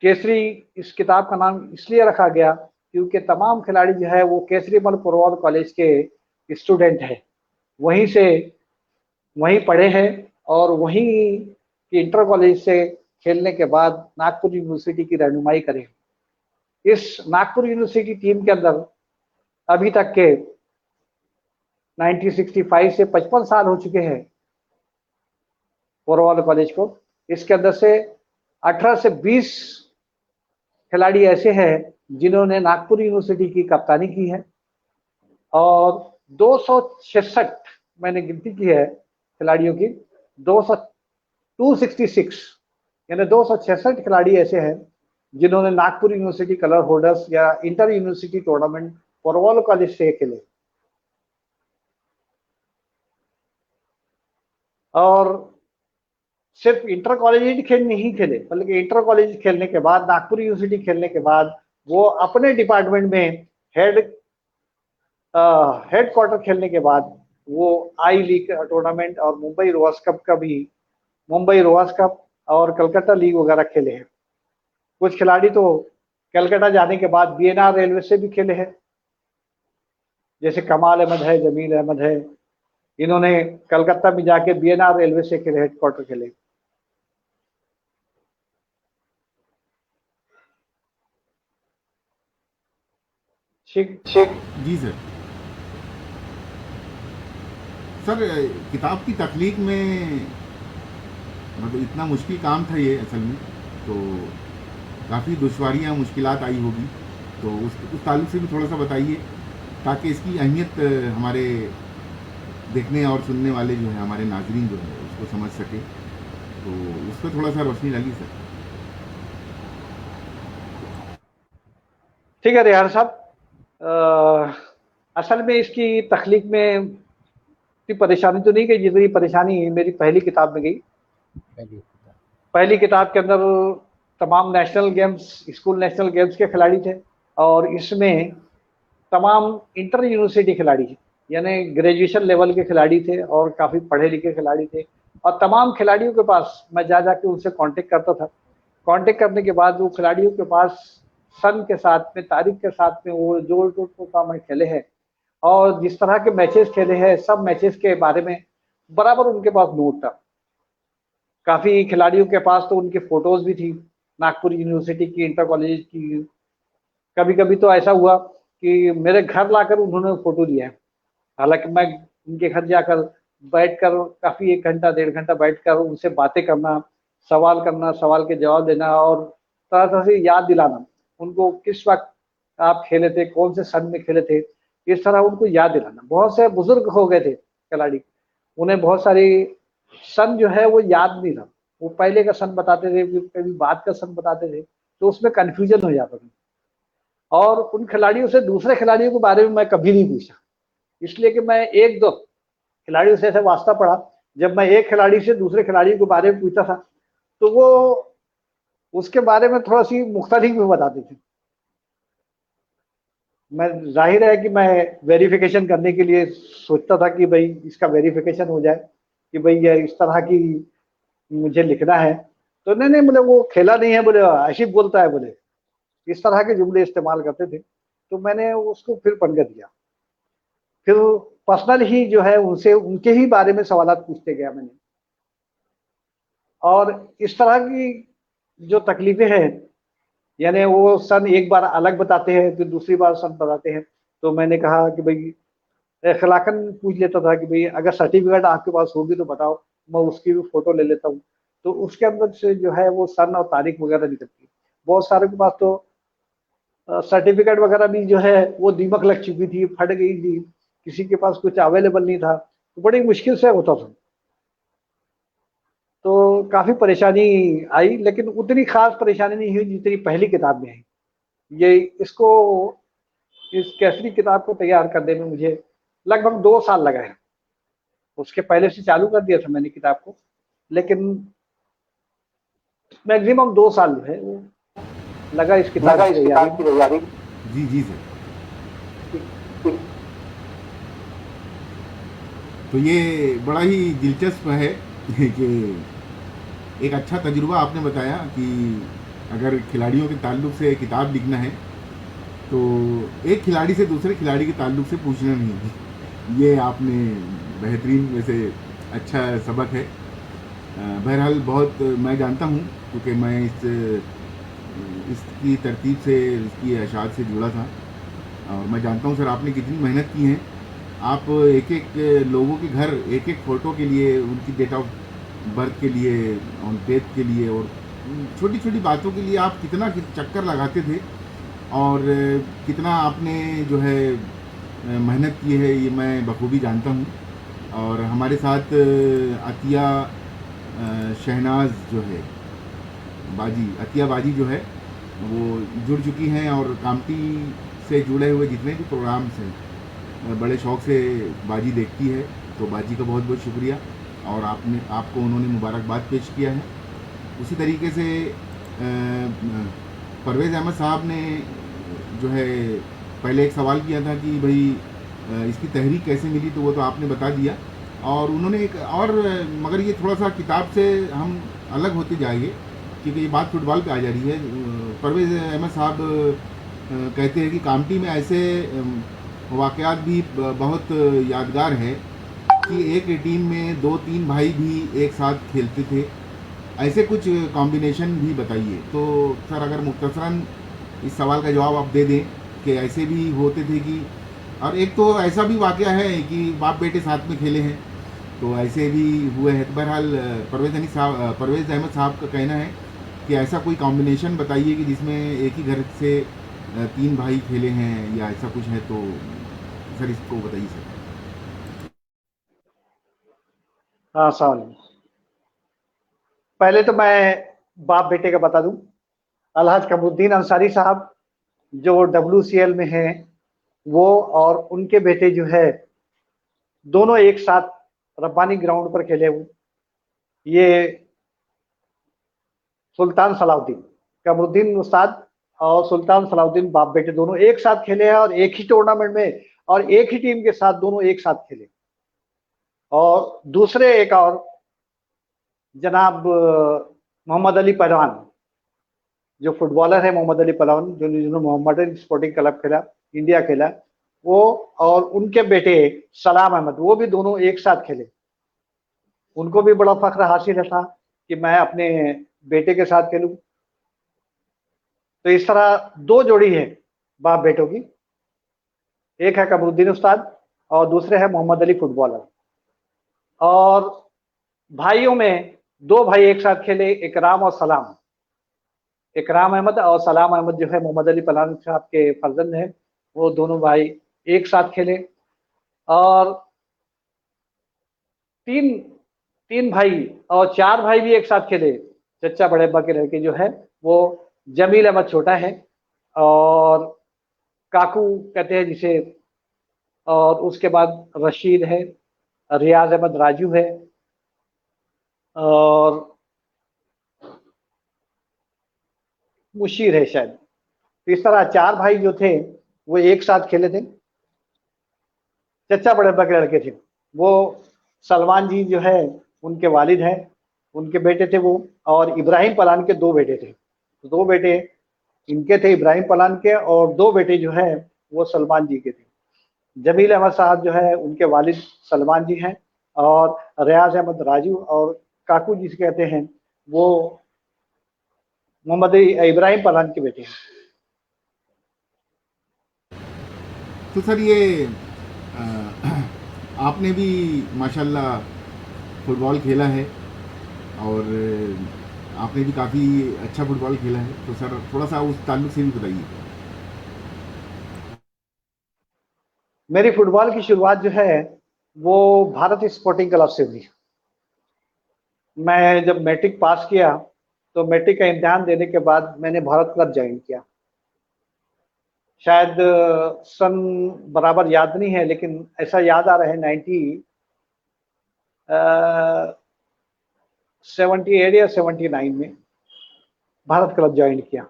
केसरी, इस किताब का नाम इसलिए रखा गया क्योंकि तमाम खिलाड़ी जो है वो केसरीमल पुरवाल कॉलेज के स्टूडेंट है, वहीं पढ़े हैं और वहीं की इंटर कॉलेज से खेलने के बाद नागपुर यूनिवर्सिटी की रहनुमाई करें। इस नागपुर यूनिवर्सिटी टीम के अंदर अभी तक के 1965 से 55 साल हो चुके हैं पोरवाल कॉलेज को। इसके अंदर से 18 से 20 खिलाड़ी ऐसे हैं जिन्होंने नागपुर यूनिवर्सिटी की कप्तानी की है, और 266 मैंने गिनती की है खिलाड़ियों की, 266 यानी 266 खिलाड़ी ऐसे हैं जिन्होंने नागपुर यूनिवर्सिटी कलर होल्डर्स या inter university tournament Porwal college से खेले। और सिर्फ इंटर कॉलेज खेल नहीं खेले, बल्कि इंटर कॉलेज खेलने के बाद, नागपुर यूनिवर्सिटी खेलने के बाद, वो अपने डिपार्टमेंट में हेड क्वार्टर खेलने के बाद वो आई लीग टूर्नामेंट और मुंबई रोहर्स कप और कलकत्ता लीग वगैरह खेले हैं। कुछ खिलाड़ी तो कलकत्ता जाने के बाद बीएनआर रेलवे से भी खेले हैं, जैसे कमाल अहमद है, जमील अहमद है, इन्होंने कलकत्ता में जाके बीएनआर रेलवे से खेले, हेड क्वार्टर खेले। ठीक। जी सर। सर किताब की तख्लीक में मतलब इतना मुश्किल काम था ये असल में, तो काफ़ी दुश्वारियाँ मुश्किलात आई होगी, तो उस ताल्लुक से भी थोड़ा सा बताइए ताकि इसकी अहमियत हमारे देखने और सुनने वाले जो हैं, हमारे नाजरीन जो है उसको समझ सके, तो उस पर थोड़ा सा रोशनी डालिए सर। ठीक है रिहार साहब, असल में इसकी तख्लीक में इतनी परेशानी तो नहीं गई जितनी परेशानी मेरी पहली किताब में गई। पहली किताब के अंदर तमाम national games, school national games के खिलाड़ी थे, और इसमें तमाम इंटर यूनिवर्सिटी खिलाड़ी थे, यानी ग्रेजुएशन लेवल के खिलाड़ी थे और काफ़ी पढ़े लिखे खिलाड़ी थे। और तमाम खिलाड़ियों के पास मैं जा के उनसे कांटेक्ट करता था। कांटेक्ट करने के बाद वो खिलाड़ियों के पास सन के साथ में, तारीख के साथ में, वो जो टूर्नामेंट खेले हैं और जिस तरह के मैचेस खेले हैं, सब मैचेस के बारे में बराबर उनके पास नोट था। काफ़ी खिलाड़ियों के पास तो उनकी फ़ोटोज़ भी थी, नागपुर यूनिवर्सिटी की, इंटर कॉलेज की। कभी कभी तो ऐसा हुआ कि मेरे घर लाकर उन्होंने फ़ोटो लिया है, हालांकि मैं उनके घर जाकर बैठकर काफ़ी 1 घंटा 1.5 घंटा बैठकर उनसे बातें करना, सवाल के जवाब देना और तरह तरह से याद दिलाना उनको, किस वक्त आप खेले थे, कौन से सन में खेले थे, इस तरह उनको याद दिलाना। बहुत से बुजुर्ग हो गए थे खिलाड़ी, उन्हें बहुत सारी सन जो है वो याद नहीं था, वो पहले का सन बताते थे, कभी बाद का सन बताते थे, तो उसमें कन्फ्यूजन हो जाता था। और उन खिलाड़ियों से दूसरे खिलाड़ियों के बारे में मैं कभी नहीं पूछा, इसलिए कि मैं 1-2 खिलाड़ियों से ऐसे वास्ता पड़ा। जब मैं एक खिलाड़ी से दूसरे खिलाड़ी के बारे में पूछता था तो वो उसके बारे में थोड़ा सी मुख्तलिफ भी बताते थे। मैं, जाहिर है कि मैं वेरिफिकेशन करने के लिए सोचता था कि भाई इसका वेरिफिकेशन हो जाए कि भाई ये इस तरह की मुझे लिखना है। तो नहीं बोले वो खेला नहीं है, बोले आशिफ बोलता है, बोले इस तरह के जुमले इस्तेमाल करते थे। तो मैंने उसको फिर पंगा दिया, फिर पर्सनल ही जो है उनसे उनके ही बारे में सवालात पूछते गया मैंने। और इस तरह की जो तकलीफें हैं, यानी वो सन एक बार अलग बताते हैं, फिर दूसरी बार सन बताते हैं, तो मैंने कहा कि भाई इखलाकन पूछ लेता था कि भाई अगर सर्टिफिकेट आपके पास होगी तो बताओ, मैं उसकी भी फोटो ले लेता हूँ। तो उसके अंदर से जो है वो सन और तारीख वगैरह निकलती है। बहुत सारे के पास तो सर्टिफिकेट वगैरह भी जो है वो दीमक लग चुकी थी, फट गई थी, किसी के पास कुछ अवेलेबल नहीं था, तो बड़ी मुश्किल से होता था। तो काफ़ी परेशानी आई, लेकिन उतनी खास परेशानी नहीं हुई जितनी पहली किताब में आई। ये इस केसरी किताब को तैयार करने में मुझे लगभग 2 साल लगा है। उसके पहले से चालू कर दिया था मैंने किताब को, लेकिन मैक्सिमम 2 साल जो है वो लगा इस किताब की तैयारी। जी जी सर। तो ये बड़ा ही दिलचस्प है कि एक अच्छा तजुर्बा आपने बताया कि अगर खिलाड़ियों के ताल्लुक से किताब लिखना है तो एक खिलाड़ी से दूसरे खिलाड़ी के ताल्लुक से पूछना नहीं है। ये आपने बेहतरीन वैसे अच्छा सबक है। बहरहाल बहुत मैं जानता हूँ क्योंकि मैं इसकी तरतीब से, इसकी अशात से जुड़ा था, और मैं जानता हूँ सर आपने कितनी मेहनत की है आप एक एक लोगों के घर एक एक फ़ोटो के लिए, उनकी डेट ऑफ बर्थ के लिए, ऑन डेथ के लिए, और छोटी छोटी बातों के लिए आप कितना चक्कर लगाते थे, और कितना आपने जो है मेहनत की है, ये मैं बखूबी जानता हूँ। और हमारे साथ अतिया शहनाज जो है बाजी, अतिया बाजी जो है वो जुड़ चुकी हैं, और कामटी से जुड़े हुए जितने भी प्रोग्राम्स हैं बड़े शौक़ से बाजी देखती है। तो बाजी का बहुत बहुत शुक्रिया, और आपको उन्होंने मुबारकबाद पेश किया है। उसी तरीके से परवेज़ अहमद साहब ने जो है पहले एक सवाल किया था कि भाई इसकी तहरीक कैसे मिली, तो वो तो आपने बता दिया। और उन्होंने एक और, मगर ये थोड़ा सा किताब से हम अलग होते जाएंगे क्योंकि ये बात फुटबॉल पे आ जा रही है। परवेज़ अहमद साहब कहते हैं कि कामटी में ऐसे वाक़यात भी बहुत यादगार है कि एक टीम में 2-3 भाई भी एक साथ खेलते थे। ऐसे कुछ कॉम्बिनेशन भी बताइए। तो सर अगर मुख्तसरन इस सवाल का जवाब आप दे दें कि ऐसे भी होते थे कि, और एक तो ऐसा भी वाक़या है कि बाप बेटे साथ में खेले हैं, तो ऐसे भी हुए हैं। तो बहरहाल परवेज़ अहमद साहब का कहना है कि ऐसा कोई कॉम्बिनेशन बताइए कि जिसमें एक ही घर से 3 भाई खेले हैं, या ऐसा कुछ है, तो सर इसको बताइए सर। हाँ सवाल, पहले तो मैं बाप बेटे का बता दूं। अलहाज कमरुद्दीन अंसारी साहब जो WCL में हैं, वो और उनके बेटे जो है दोनों एक साथ रब्बानी ग्राउंड पर खेले हुए। ये सुल्तान सलाउद्दीन, कमरुद्दीन उस्ताद और सुल्तान सलाउद्दीन बाप बेटे दोनों एक साथ खेले हैं, और एक ही टूर्नामेंट में और एक ही टीम के साथ दोनों एक साथ खेले। और दूसरे एक और जनाब मोहम्मद अली पहलवान, जो फुटबॉलर है मोहम्मद अली पहलवान, जिन्होंने मोहम्मदन स्पोर्टिंग क्लब खेला, इंडिया खेला, वो और उनके बेटे सलाम अहमद, वो भी दोनों एक साथ खेले। उनको भी बड़ा फख्र हासिल था कि मैं अपने बेटे के साथ खेलूं। तो इस तरह 2 जोड़ी है बाप बेटों की, एक है कमरुद्दीन उस्ताद और दूसरे है मोहम्मद अली फुटबॉलर। और भाइयों में 2 भाई एक साथ खेले, इकराम और सलाम। इकराम अहमद और सलाम अहमद जो है मोहम्मद अली पहलवान साहब के फर्जंद हैं, वो दोनों भाई एक साथ खेले। और 3 भाई और 4 भाई भी एक साथ खेले। चच्चा बड़े अब्बा के लड़के जो है वो जमील अहमद छोटा है, और काकू कहते हैं जिसे, और उसके बाद रशीद है, रियाज अहमद राजू है, और मुशीर है शायद। तो इस तरह 4 भाई जो थे वो एक साथ खेले थे। चच्चा बड़े अब्बा के लड़के थे वो सलमान जी जो है उनके वालिद हैं, उनके बेटे थे वो। और इब्राहिम पलान के 2 बेटे थे। तो 2 बेटे इनके थे इब्राहिम पलान के, और 2 बेटे जो है वो सलमान जी के थे। जमील अहमद साहब जो है उनके वालिद सलमान जी हैं, और रियाज अहमद राजू और काकू जिसे कहते हैं वो मोहम्मद इब्राहिम पलान के बेटे हैं। तो सर ये आपने भी माशाल्लाह फुटबॉल खेला है, और आपने भी काफ़ी अच्छा फुटबॉल खेला है, तो सर थोड़ा सा उस ताल्लुक से भी बताइए। मेरी फुटबॉल की शुरुआत जो है वो भारत स्पोर्टिंग क्लब से हुई। मैं जब मैट्रिक पास किया तो मैट्रिक का इम्तिहान देने के बाद मैंने भारत क्लब ज्वाइन किया। शायद सन बराबर याद नहीं है, लेकिन ऐसा याद आ रहा है 78 या 79 में भारत क्लब ज्वाइन किया।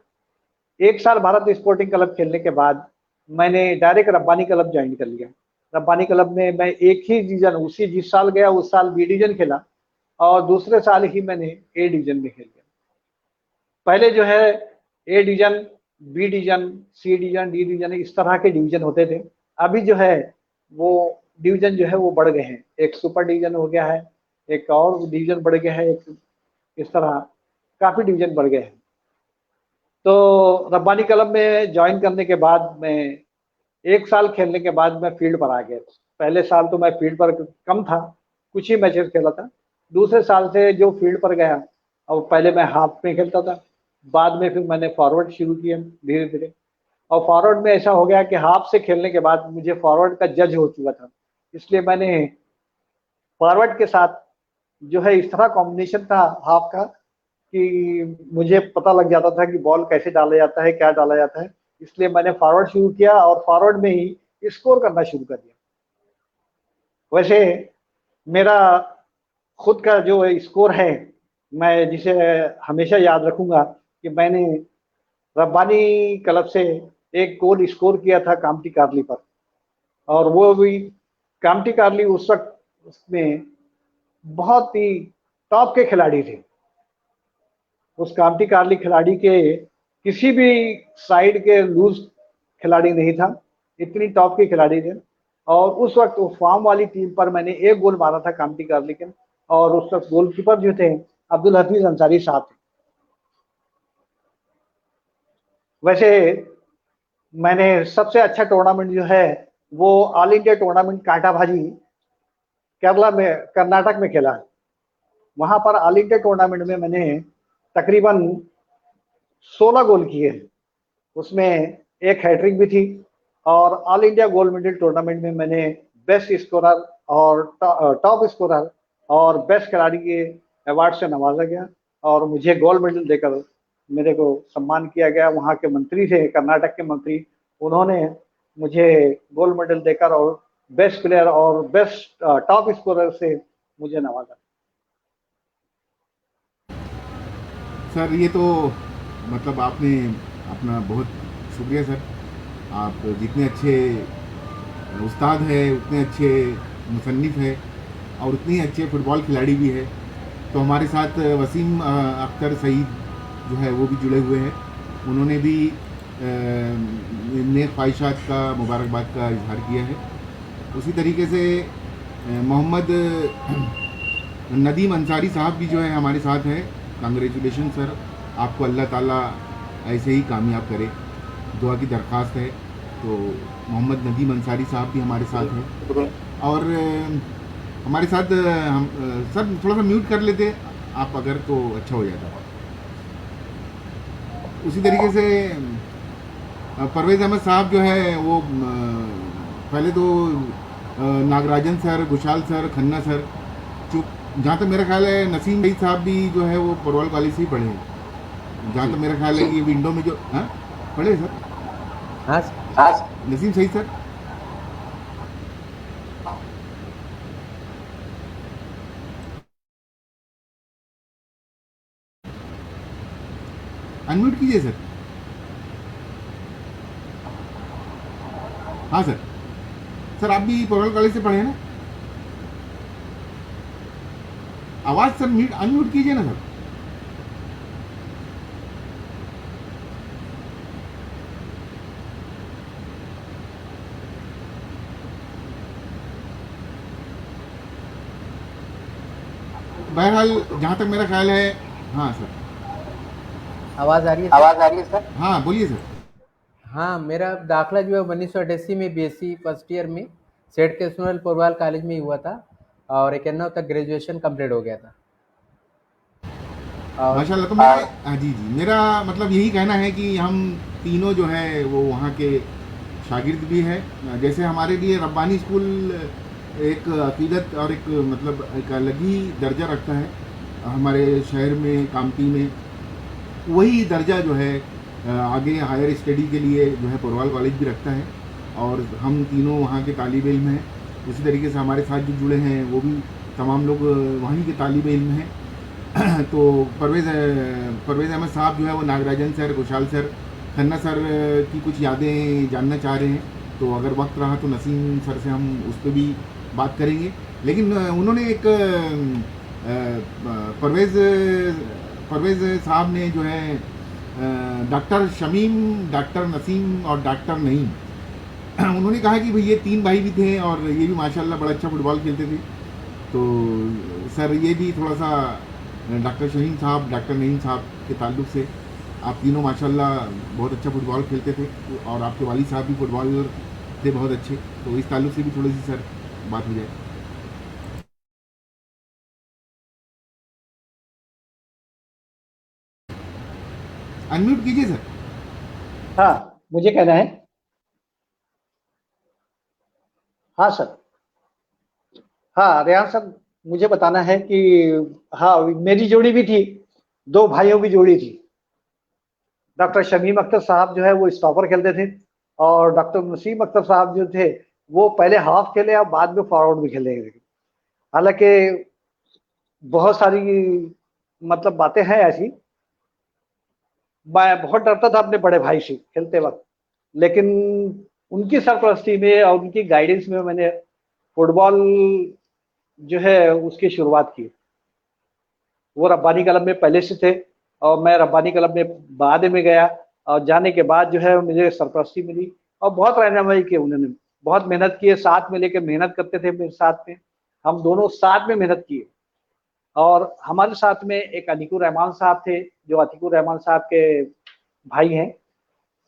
1 साल भारत स्पोर्टिंग क्लब खेलने के बाद मैंने डायरेक्ट रब्बानी क्लब ज्वाइन कर लिया। रब्बानी क्लब में मैं एक ही डिवीजन, उसी जिस साल गया उस साल बी डिवीजन खेला, और दूसरे साल ही मैंने ए डिवीजन में खेल लिया। पहले जो है A division, B division, C division, D division, इस तरह के डिवीजन होते थे। अभी जो है वो डिवीजन जो है वो बढ़ गए हैं। एक सुपर डिवीजन हो गया है, एक और डिवीजन बढ़ गया है, एक इस तरह काफ़ी डिवीजन बढ़ गए हैं। तो रब्बानी क्लब में ज्वाइन करने के बाद मैं 1 साल खेलने के बाद मैं फील्ड पर आ गया। पहले साल तो मैं फील्ड पर कम था, कुछ ही मैचेस खेला था। दूसरे साल से जो फील्ड पर गया, अब पहले मैं हाफ में खेलता था, बाद में फिर मैंने फॉरवर्ड शुरू किया धीरे धीरे। और फॉरवर्ड में ऐसा हो गया कि हाफ से खेलने के बाद मुझे फॉरवर्ड का जज हो चुका था, इसलिए मैंने फॉरवर्ड के साथ जो है इस तरह कॉम्बिनेशन था हाफ का कि मुझे पता लग जाता था कि बॉल कैसे डाला जाता है, क्या डाला जाता है। इसलिए मैंने फॉरवर्ड शुरू किया और फॉरवर्ड में ही स्कोर करना शुरू कर दिया। वैसे मेरा खुद का जो स्कोर है, मैं जिसे हमेशा याद रखूंगा कि मैंने रब्बानी क्लब से एक गोल स्कोर किया था कामटी कारली पर, और वो भी कामटी कारली उस वक्त उसमें बहुत ही टॉप के खिलाड़ी थे। उस कामटी कारली खिलाड़ी के किसी भी साइड के लूज खिलाड़ी नहीं था, इतनी टॉप के खिलाड़ी थे। और उस वक्त वो फॉर्म वाली टीम पर मैंने एक गोल मारा था कामटी कारली के, और उस वक्त गोलकीपर जो थे अब्दुल हफीज अंसारी साहब थे। वैसे मैंने सबसे अच्छा टूर्नामेंट जो है वो ऑल इंडिया टूर्नामेंट कांटाभाजी केरला में, कर्नाटक में खेला है। वहां पर ऑल इंडिया टूर्नामेंट में मैंने तकरीबन 16 गोल किए हैं, उसमें एक हैट्रिक भी थी। और all India gold medal tournament में मैंने बेस्ट स्कोरर और टॉप स्कोरर और बेस्ट खिलाड़ी के अवार्ड से नवाजा गया, और मुझे गोल्ड मेडल देकर मेरे को सम्मान किया गया। वहाँ के मंत्री थे, कर्नाटक के मंत्री, उन्होंने मुझे गोल्ड मेडल देकर और बेस्ट प्लेयर और बेस्ट टॉप स्कोरर से मुझे नवाजा। सर ये तो मतलब आपने अपना बहुत शुक्रिया सर। आप जितने अच्छे उस्ताद हैं, उतने अच्छे मुसन्निफ़ हैं और उतने ही अच्छे फ़ुटबॉल खिलाड़ी भी है। तो हमारे साथ वसीम अख्तर सईद जो है वो भी जुड़े हुए हैं। उन्होंने भी नेक ख्वाहिशात का, मुबारकबाद का इजहार किया है। उसी तरीके से मोहम्मद नदीम अंसारी साहब भी जो है हमारे साथ हैं। कांग्रेचुलेशन सर, आपको अल्लाह ताला ऐसे ही कामयाब करे, दुआ की दरख्वास्त है। तो मोहम्मद नदीम अंसारी साहब भी हमारे साथ हैं। और हमारे साथ हम सर थोड़ा सा म्यूट कर लेते आप अगर, तो अच्छा हो जाता। उसी तरीके से परवेज़ अहमद साहब जो है वो पहले तो Nagarajan sir, Gushal sir, Khanna sir, जहाँ तक मेरा ख्याल है नसीम भाई साहब भी जो है वो फुटबॉल कॉलेज से ही पढ़े हैं। जहाँ तक मेरा ख्याल है कि विंडो में जो पढ़े सर। हाँ नसीम सही सर। अनम्यूट कीजिए सर। हाँ सर। सर आप भी फुटबॉल कॉलेज से पढ़े हैं ना? आवाज़ सर म्यूट अनम्यूट कीजिए ना सर। बहरहाल जहाँ तक मेरा ख्याल है, हाँ सर। आवाज़ आ रही है? आवाज आ रही है सर? हाँ बोलिए सर। हाँ, मेरा दाखिला जो है 1988 में बीएससी फर्स्ट ईयर में सेठ कैशनल फुटबॉल कॉलेज में ही हुआ था, और 91 तक ग्रेजुएशन कंप्लीट हो गया था। और माशाल्लाह। तो मेरा हाँ जी जी, मेरा मतलब यही कहना है कि हम तीनों जो है वो वहाँ के शागिर्द भी हैं। जैसे हमारे लिए रब्बानी स्कूल एक अकीदत और एक मतलब एक अलग ही दर्जा रखता है हमारे शहर में, कामटी में। वही दर्जा जो है आगे हायर स्टडी के लिए जो है फुटबॉल कॉलेज भी रखता है, और हम तीनों वहाँ के तालिब इल्म हैं। उसी तरीके से हमारे साथ जो जुड़े हैं वो भी तमाम लोग वहीं के तालिब इल्म हैं। तो परवेज़ अहमद साहब जो है वो Nagarajan sir, Kushal sir, Khanna sir की कुछ यादें जानना चाह रहे हैं। तो अगर वक्त रहा तो नसीम सर से हम उस पर भी बात करेंगे। लेकिन उन्होंने एक परवेज़ साहब ने जो है डॉक्टर शमीम, डॉक्टर नसीम और डॉक्टर नईम, उन्होंने कहा कि भाई ये तीन भाई भी थे और ये भी माशाल्लाह बड़ा अच्छा फुटबॉल खेलते थे। तो सर ये भी थोड़ा सा डॉक्टर शहीन साहब, डॉक्टर नईम साहब के ताल्लुक़ से, आप तीनों माशाल्लाह बहुत अच्छा फुटबॉल खेलते थे और आपके वालिद साहब भी फुटबॉलर थे बहुत अच्छे। तो इस ताल्लुक़ से भी थोड़ी सी सर बात हो जाए। अनम्यूट कीजिए सर। हाँ, मुझे कहना है। हाँ सर। हाँ रेहान सर, मुझे बताना है कि हाँ, मेरी जोड़ी भी थी, दो भाइयों की जोड़ी थी। डॉक्टर शमीम अख्तर साहब जो है वो स्टॉपर खेलते थे, और डॉक्टर नसीम अख्तर साहब जो थे वो पहले हाफ खेले और बाद में फॉरवर्ड भी खेले थे। हालांकि बहुत सारी मतलब बातें हैं ऐसी। मैं बहुत डरता था अपने बड़े भाई से खेलते वक्त, लेकिन उनकी सरपरस्ती में और उनकी गाइडेंस में मैंने फुटबॉल जो है उसकी शुरुआत की। वो रब्बानी क्लब में पहले से थे, और मैं रब्बानी क्लब में बाद में गया, और जाने के बाद जो है मुझे सरपरस्ती मिली और बहुत रहनुमाई की उन्होंने। बहुत मेहनत की है, साथ में लेकर मेहनत करते थे मेरे साथ में। हम दोनों साथ में मेहनत किए। और हमारे साथ में एक अतीकुर रहमान साहब थे, जो अतीकुर रहमान साहब के भाई हैं।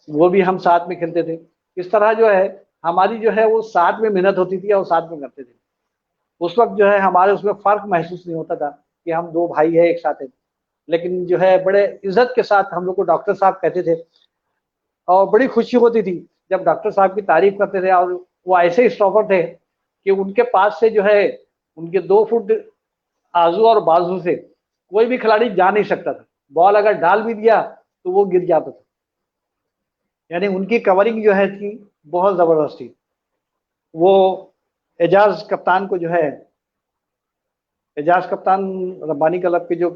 वो भी हम साथ में खेलते थे। इस तरह जो है हमारी जो है वो साथ में मेहनत होती थी और साथ में करते थे। उस वक्त जो है हमारे उसमें फर्क महसूस नहीं होता था कि हम दो भाई है एक साथ है। लेकिन जो है बड़े इज्जत के साथ हम लोग को डॉक्टर साहब कहते थे, और बड़ी खुशी होती थी जब डॉक्टर साहब की तारीफ करते थे। और वो ऐसे स्टॉपर थे कि उनके पास से जो है उनके 2 फुट आजू और बाजू से कोई भी खिलाड़ी जा नहीं सकता था। बॉल अगर डाल भी दिया तो वो गिर जाता था। यानी उनकी कवरिंग जो है थी बहुत जबरदस्त थी। वो एजाज कप्तान को जो है, एजाज कप्तान रब्बानी क्लब के जो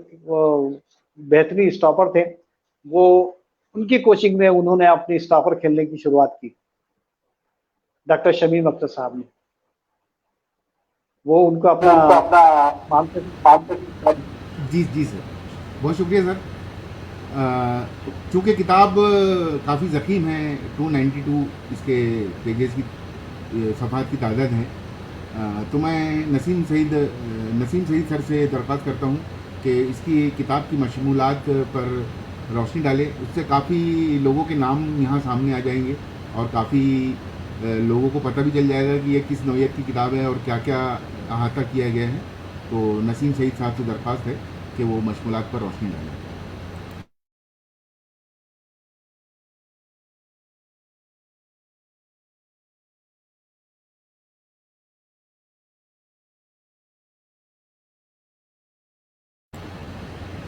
बेहतरीन स्टॉपर थे, वो उनकी कोचिंग में उन्होंने अपनी स्टॉपर खेलने की शुरुआत की, डॉक्टर शमीम अख्तर साहब ने। वो उनको अपना मानते थे। जी जी सर, बहुत शुक्रिया सर। चूँकि किताब काफ़ी ज़ख़ीम है, 292 इसके पेजेस की सफ़हात की तादाद है, तो मैं नसीम सईद सर से दरख्वास्त करता हूँ कि इसकी किताब की मशमूलात पर रोशनी डालें। उससे काफ़ी लोगों के नाम यहाँ सामने आ जाएंगे और काफ़ी लोगों को पता भी चल जाएगा कि ये किस नौइयत की किताब है और क्या क्या अहाता किया गया है। तो नसीम सईद साहब से दरख्वास्त है कि वो मशमूलात पर रोशनी डालें।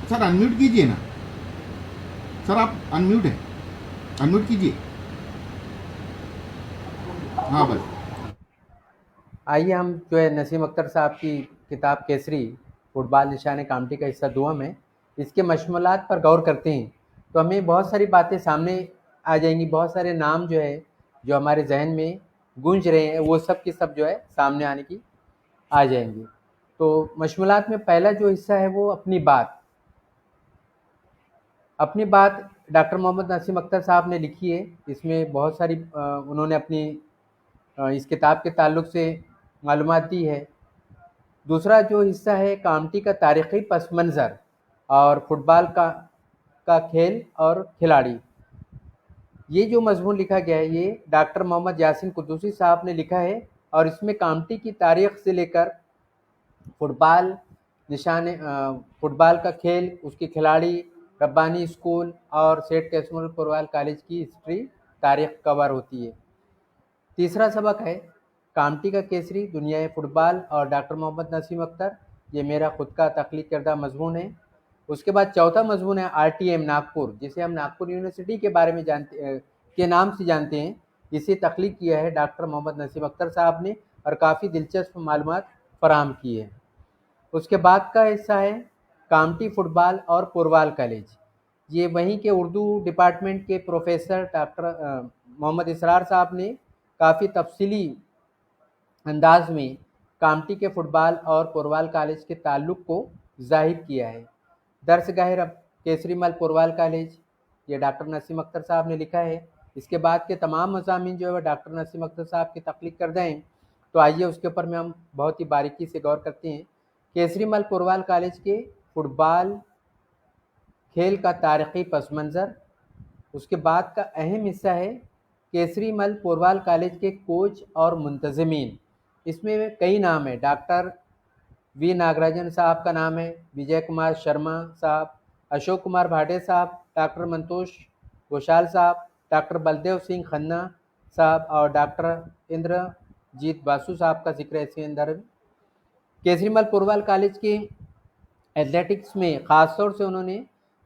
सर अनम्यूट कीजिए ना। सर आप अनम्यूट हैं, अनम्यूट कीजिए। हाँ बस। आइए हम जो है नसीम अख्तर साहब की किताब केसरी फुटबॉल निशान कामटी का हिस्सा 2 में इसके मशमूलात पर गौर करते हैं, तो हमें बहुत सारी बातें सामने आ जाएंगी। बहुत सारे नाम जो है जो हमारे जहन में गूंज रहे हैं वो सब की सब जो है सामने आने की आ जाएंगी। तो मशमूलात में पहला जो हिस्सा है वो अपनी बात डॉक्टर मोहम्मद नसीम अख्तर साहब ने लिखी है। इसमें बहुत सारी उन्होंने अपनी इस किताब के ताल्लुक से मालूमात दी है। दूसरा जो हिस्सा है कामटी का तारीख़ी पस मंज़र और फुटबॉल का खेल और खिलाड़ी। ये जो मज़मून लिखा गया है ये डॉक्टर मोहम्मद यासीन कुद्दूसी साहब ने लिखा है, और इसमें कामटी की तारीख़ से लेकर फुटबॉल फुटबॉल का खेल, उसके खिलाड़ी, रब्बानी स्कूल और सेठ कैसमुल पुरवाल कॉलेज की हिस्ट्री तारीख़ कवर होती है। तीसरा सबक है कामटी का केसरी, दुनियाए फ़ुटबॉल और डॉक्टर मोहम्मद नसीम अख्तर। ये मेरा ख़ुद का तख्लीक़ करदा मज़मून है। उसके बाद चौथा मज़मून है आरटीएम नागपुर, जिसे हम नागपुर यूनिवर्सिटी के बारे में के नाम से जानते हैं। इसे तख्लीक़ किया है डॉक्टर मोहम्मद नसीम अख्तर साहब ने और काफ़ी दिलचस्प मालूमात फ़राहम की है। उसके बाद का हिस्सा है कामटी फुटबॉल और पुरवाल कॉलेज। ये वहीं के उर्दू डिपार्टमेंट के प्रोफेसर डॉक्टर मोहम्मद इसरार साहब ने काफ़ी तफसीली अंदाज में कामटी के फुटबॉल और पुरवाल कॉलेज के ताल्लुक़ को ज़ाहिर किया है। दर्सगाह केसरीमल पुरवाल कॉलेज, ये डॉक्टर नसीम अख्तर साहब ने लिखा है। इसके बाद के तमाम मज़ामीन जो है डॉक्टर नसीम अख्तर साहब की तख्लीक़ करदा हैं। तो आइए उसके ऊपर में हम बहुत ही बारीकी से गौर करते हैं। केसरीमल पुरवाल कॉलेज के फुटबॉल खेल का तारीख़ी पस मंज़र। उसके बाद का अहम हिस्सा है केसरीमल पुरवाल कॉलेज के कोच और मुंतज़मीन। इसमें कई नाम हैं। डॉक्टर वी नागराजन साहब का नाम है, विजय कुमार शर्मा साहब, अशोक कुमार भाटे साहब, डॉक्टर मंतोष घोषाल साहब, डॉक्टर बलदेव सिंह खन्ना साहब और डॉक्टर इंद्रजीत बासु साहब का जिक्र है इसके अंदर। केजरीवाल पुरवाल कॉलेज के एथलेटिक्स में ख़ासतौर से उन्होंने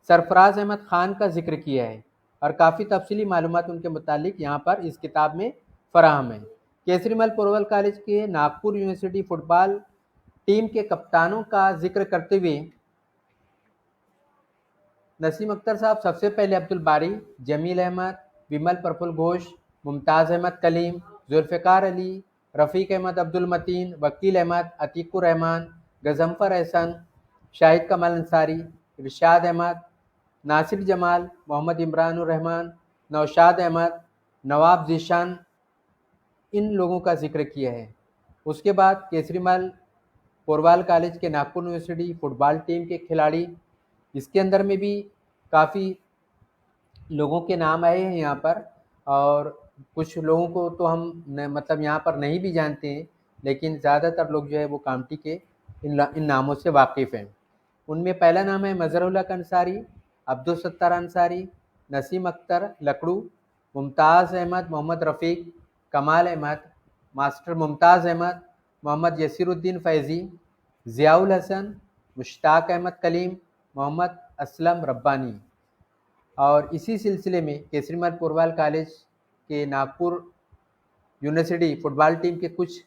सरफराज अहमद ख़ान का जिक्र किया है और काफ़ी तफसीली मालूमात उनके मुतालिक यहाँ पर इस किताब में फराहम है। केजरीवाल पुरवाल कॉलेज के नागपुर यूनिवर्सिटी फुटबॉल टीम के कप्तानों का जिक्र करते हुए नसीम अख्तर साहब सबसे पहले अब्दुल बारी, जमील अहमद, विमल प्रफुल्ल घोष, मुमताज़ अहमद कलीम, जुल्फ़िकार अली, रफ़ीक अहमद अब्दुल मतीन, वकील अहमद, अतीकुर रहमान, गजम्फर एहसन, शाहिद कमाल अंसारी, इरशाद अहमद, नासिर जमाल, मोहम्मद इमरान रहमान, नौशाद अहमद, नवाब ज़ीशान, इन लोगों का जिक्र किया है। उसके बाद केजरीवाल पुरवाल कॉलेज के नागपुर यूनिवर्सिटी फुटबॉल टीम के खिलाड़ी, इसके अंदर में भी काफ़ी लोगों के नाम आए हैं यहाँ पर और कुछ लोगों को तो हम मतलब यहाँ पर नहीं भी जानते हैं, लेकिन ज़्यादातर लोग जो है वो कामटी के इन नामों से वाकिफ़ हैं। उनमें पहला नाम है मज़हरुल हक अंसारी, अब्दुल सत्तार अंसारी, नसीम अख्तर लकड़ू, मुमताज़ अहमद, मोहम्मद रफ़ीक, कमाल अहमद, मास्टर मुमताज़ अहमद, मोहम्मद यसीरुद्दीन फैज़ी, ज़ियाउल हसन, मुश्ताक अहमद कलीम, मोहम्मद असलम रब्बानी। और इसी सिलसिले में केजरीवाल पुरवाल कॉलेज के नागपुर यूनिवर्सिटी फुटबॉल टीम के कुछ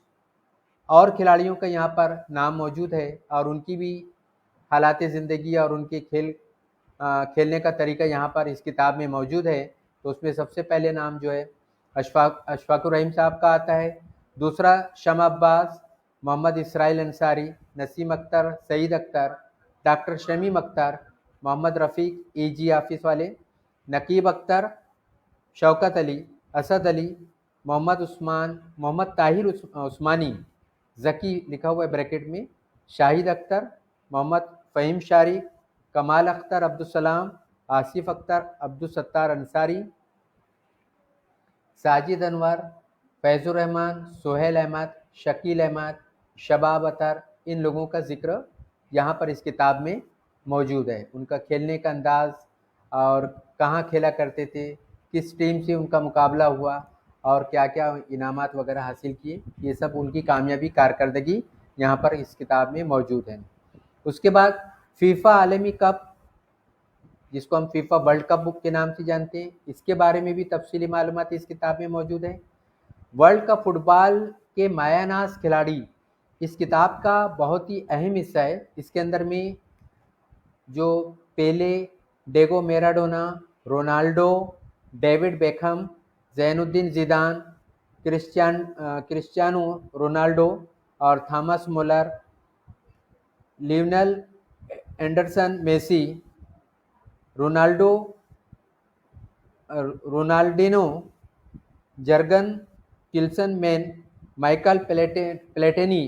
और खिलाड़ियों का यहाँ पर नाम मौजूद है और उनकी भी हालात ज़िंदगी और उनके खेलने का तरीका यहाँ पर इस किताब में मौजूद है। तो उसमें सबसे पहले नाम जो है अशफाकुर रहीम साहब का आता है, दूसरा शमा अब्बास, मोहम्मद इसराइल अंसारी, नसीम अख्तर, सईद अख्तर, डॉक्टर शमीम अख्तर, मोहम्मद रफ़ीक AG ऑफिस वाले, नकीब अख्तर, शौकत अली, असद अली, मोहम्मद उस्मान, मोहम्मद ताहिर उस्मानी, ज़की लिखा हुआ है ब्रैकेट में, शाहिद अख्तर, मोहम्मद फ़हीम शारिक, कमाल अख्तर अब्दुल सलाम, आसिफ अख्तर, अब्दुल सत्तार अंसारी, साजिद अनवर, फैज़ुर रहमान, सोहेल अहमद, शकील अहमद, शबाब अतर, इन लोगों का जिक्र यहाँ पर इस किताब में मौजूद है। उनका खेलने का अंदाज़ और कहाँ खेला करते थे, किस टीम से उनका मुकाबला हुआ और क्या क्या इनामात वगैरह हासिल किए, ये सब उनकी कामयाबी कारकर्दगी यहाँ पर इस किताब में मौजूद है। उसके बाद फीफा आलमी कप, जिसको हम फीफा वर्ल्ड कप बुक के नाम से जानते हैं, इसके बारे में भी तफसीली मालूमात इस किताब में मौजूद है। वर्ल्ड कप फुटबॉल के मायानाज खिलाड़ी इस किताब का बहुत ही अहम हिस्सा है। इसके अंदर में जो Pele, Diego Maradona, Ronaldo, David Beckham, Zinedine Zidane, Cristiano Ronaldo और Thomas Muller, Lionel Anderson Messi, Ronaldinho, Jurgen Klinsmann, Michael Platini,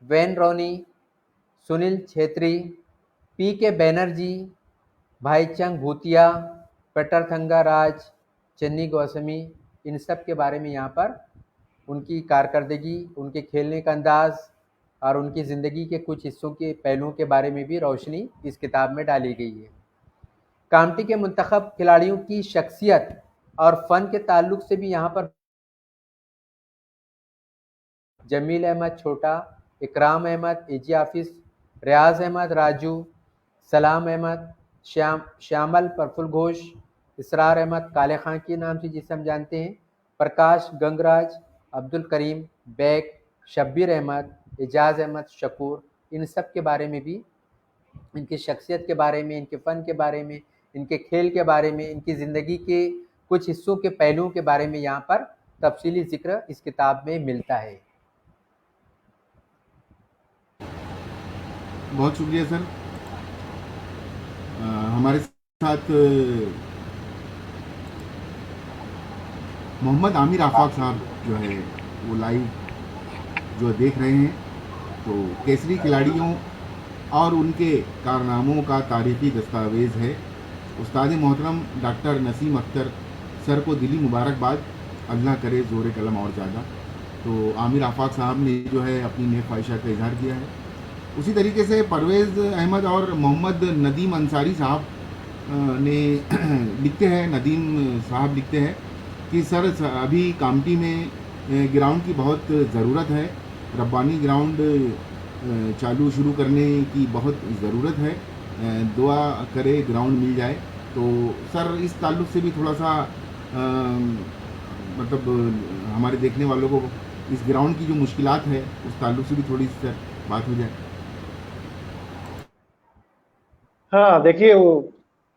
Wayne Rooney, Sunil Chhetri, PK Banerjee, Bhaichung Bhutia, Peter थंगाराज, Channi Goswami, इन सब के बारे में यहाँ पर उनकी कारकर्दगी, उनके खेलने का अंदाज़ और उनकी ज़िंदगी के कुछ हिस्सों के पहलुओं के बारे में भी रोशनी इस किताब में डाली गई है। कामटी के मुंतखब खिलाड़ियों की शख्सियत और फ़न के ताल्लुक से भी यहाँ पर जमील अहमद छोटा, इकराम अहमद AG ऑफिस, रियाज अहमद राजू, सलाम अहमद, श्यामल प्रफुल्ल घोष, इसरार अहमद काले खां के नाम से जिसे हम जानते हैं, प्रकाश गंगराज, अब्दुल करीम बैग, शब्बीर अहमद, एजाज अहमद शकूर, इन सब के बारे में भी, इनकी शख्सियत के बारे में, इनके फ़न के बारे में, इनके खेल के बारे में, इनकी ज़िंदगी के कुछ हिस्सों के पहलुओं के बारे में यहाँ पर तफसीली जिक्र इस किताब में मिलता है। बहुत शुक्रिया सर। हमारे साथ मोहम्मद आमिर आफाक साहब जो है वो लाइव जो देख रहे हैं, तो केसरी खिलाड़ियों और उनके कारनामों का तारीखी दस्तावेज़ है। उस्ताद मोहतरम डॉक्टर नसीम अख्तर सर को दिली मुबारकबाद, अल्लाह करे ज़ोर कलम और ज़्यादा। तो आमिर आफाक साहब ने जो है अपनी नेक ख्वाहिशात का इजहार किया है। उसी तरीके से परवेज़ अहमद और मोहम्मद नदीम अंसारी साहब ने लिखते हैं, नदीम साहब लिखते हैं कि सर अभी कामटी में ग्राउंड की बहुत ज़रूरत है, रब्बानी ग्राउंड चालू शुरू करने की बहुत ज़रूरत है, दुआ करे ग्राउंड मिल जाए। तो सर इस ताल्लुक़ से भी थोड़ा सा मतलब हमारे देखने वालों को इस ग्राउंड की जो मुश्किलात है उस ताल्लुक़ से भी थोड़ी सी बात हो जाए। हाँ देखिए, वो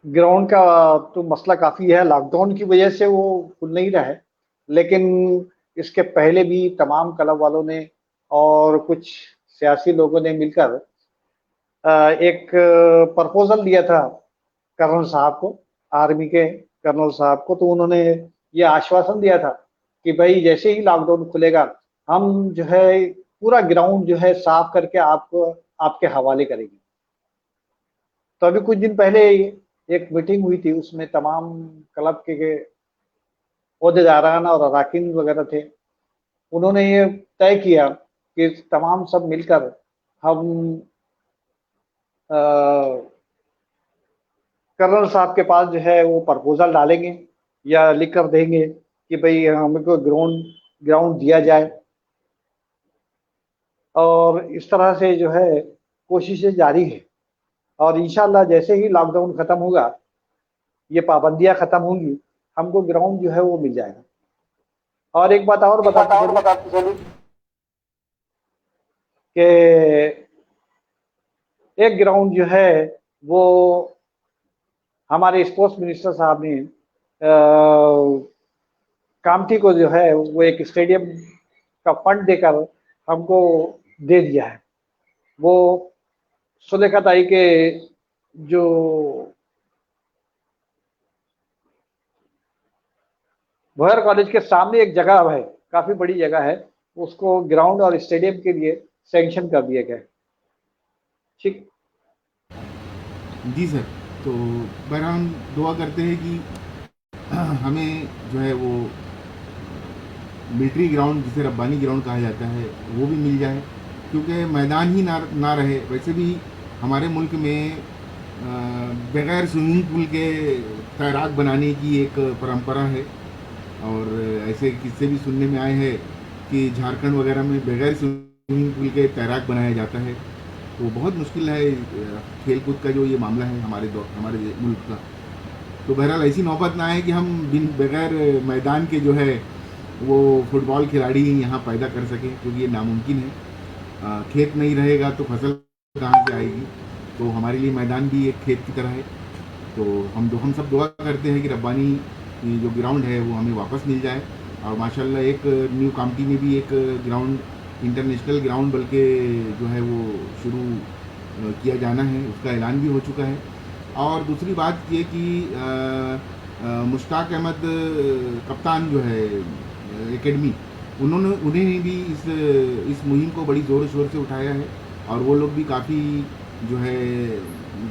ग्राउंड का तो मसला काफ़ी है, लॉकडाउन की वजह से वो खुल नहीं रहा है, लेकिन इसके पहले भी तमाम क्लब वालों ने और कुछ सियासी लोगों ने मिलकर एक प्रपोजल दिया था कर्नल साहब को, आर्मी के कर्नल साहब को। तो उन्होंने ये आश्वासन दिया था कि भाई जैसे ही लॉकडाउन खुलेगा हम जो है पूरा ग्राउंड जो है साफ करके आपको आपके हवाले करेंगे। तो अभी कुछ दिन पहले एक मीटिंग हुई थी, उसमें तमाम क्लब के ओहदेदारान और अरकान वगैरह थे। उन्होंने ये तय किया कि तमाम सब मिलकर हम कर्नल साहब के पास जो है वो प्रपोजल डालेंगे या लिख कर देंगे कि भाई हमको ग्राउंड दिया जाए। और इस तरह से जो है कोशिशें जारी है, और इंशाल्लाह जैसे ही लॉकडाउन खत्म होगा, ये पाबंदियां खत्म होंगी, हमको ग्राउंड जो है वो मिल जाएगा। और एक बात और बताते चलूं कि एक ग्राउंड जो है वो हमारे स्पोर्ट्स मिनिस्टर साहब ने कामठी को जो है वो एक स्टेडियम का फंड देकर हमको दे दिया है। वो सुलेखताई के जो भोयर कॉलेज के सामने एक जगह है, काफी बड़ी जगह है, उसको ग्राउंड और स्टेडियम के लिए सैंक्शन कर दिया गया है। ठीक जी सर। तो बहरहाल हम दुआ करते हैं कि हमें जो है वो मिलिट्री ग्राउंड जिसे रब्बानी ग्राउंड कहा जाता है वो भी मिल जाए, क्योंकि मैदान ही ना रहे। वैसे भी हमारे मुल्क में बगैर स्विमिंग पूल के तैराक बनाने की एक परंपरा है, और ऐसे किस्से भी सुनने में आए हैं कि झारखंड वगैरह में बगैर स्विमिंग पूल के तैराक बनाया जाता है। तो बहुत मुश्किल है खेल कूद का जो ये मामला है हमारे मुल्क का। तो बहरहाल ऐसी नौबत ना आए कि हम बगैर मैदान के जो है वो फुटबॉल खिलाड़ी यहाँ पैदा कर सकें, क्योंकि ये नामुमकिन है। खेत नहीं रहेगा तो फसल कहाँ से आएगी। तो हमारे लिए मैदान भी एक खेत की तरह है। तो हम सब दुआ करते हैं कि रब्बानी जो ग्राउंड है वो हमें वापस मिल जाए। और माशाल्लाह एक न्यू कामटी में भी एक ग्राउंड, इंटरनेशनल ग्राउंड बल्कि जो है वो शुरू किया जाना है, उसका ऐलान भी हो चुका है। और दूसरी बात ये कि मुश्ताक अहमद कप्तान जो है एकेडमी, उन्हें भी इस मुहिम को बड़ी ज़ोर शोर से उठाया है, और वो लोग भी काफ़ी जो है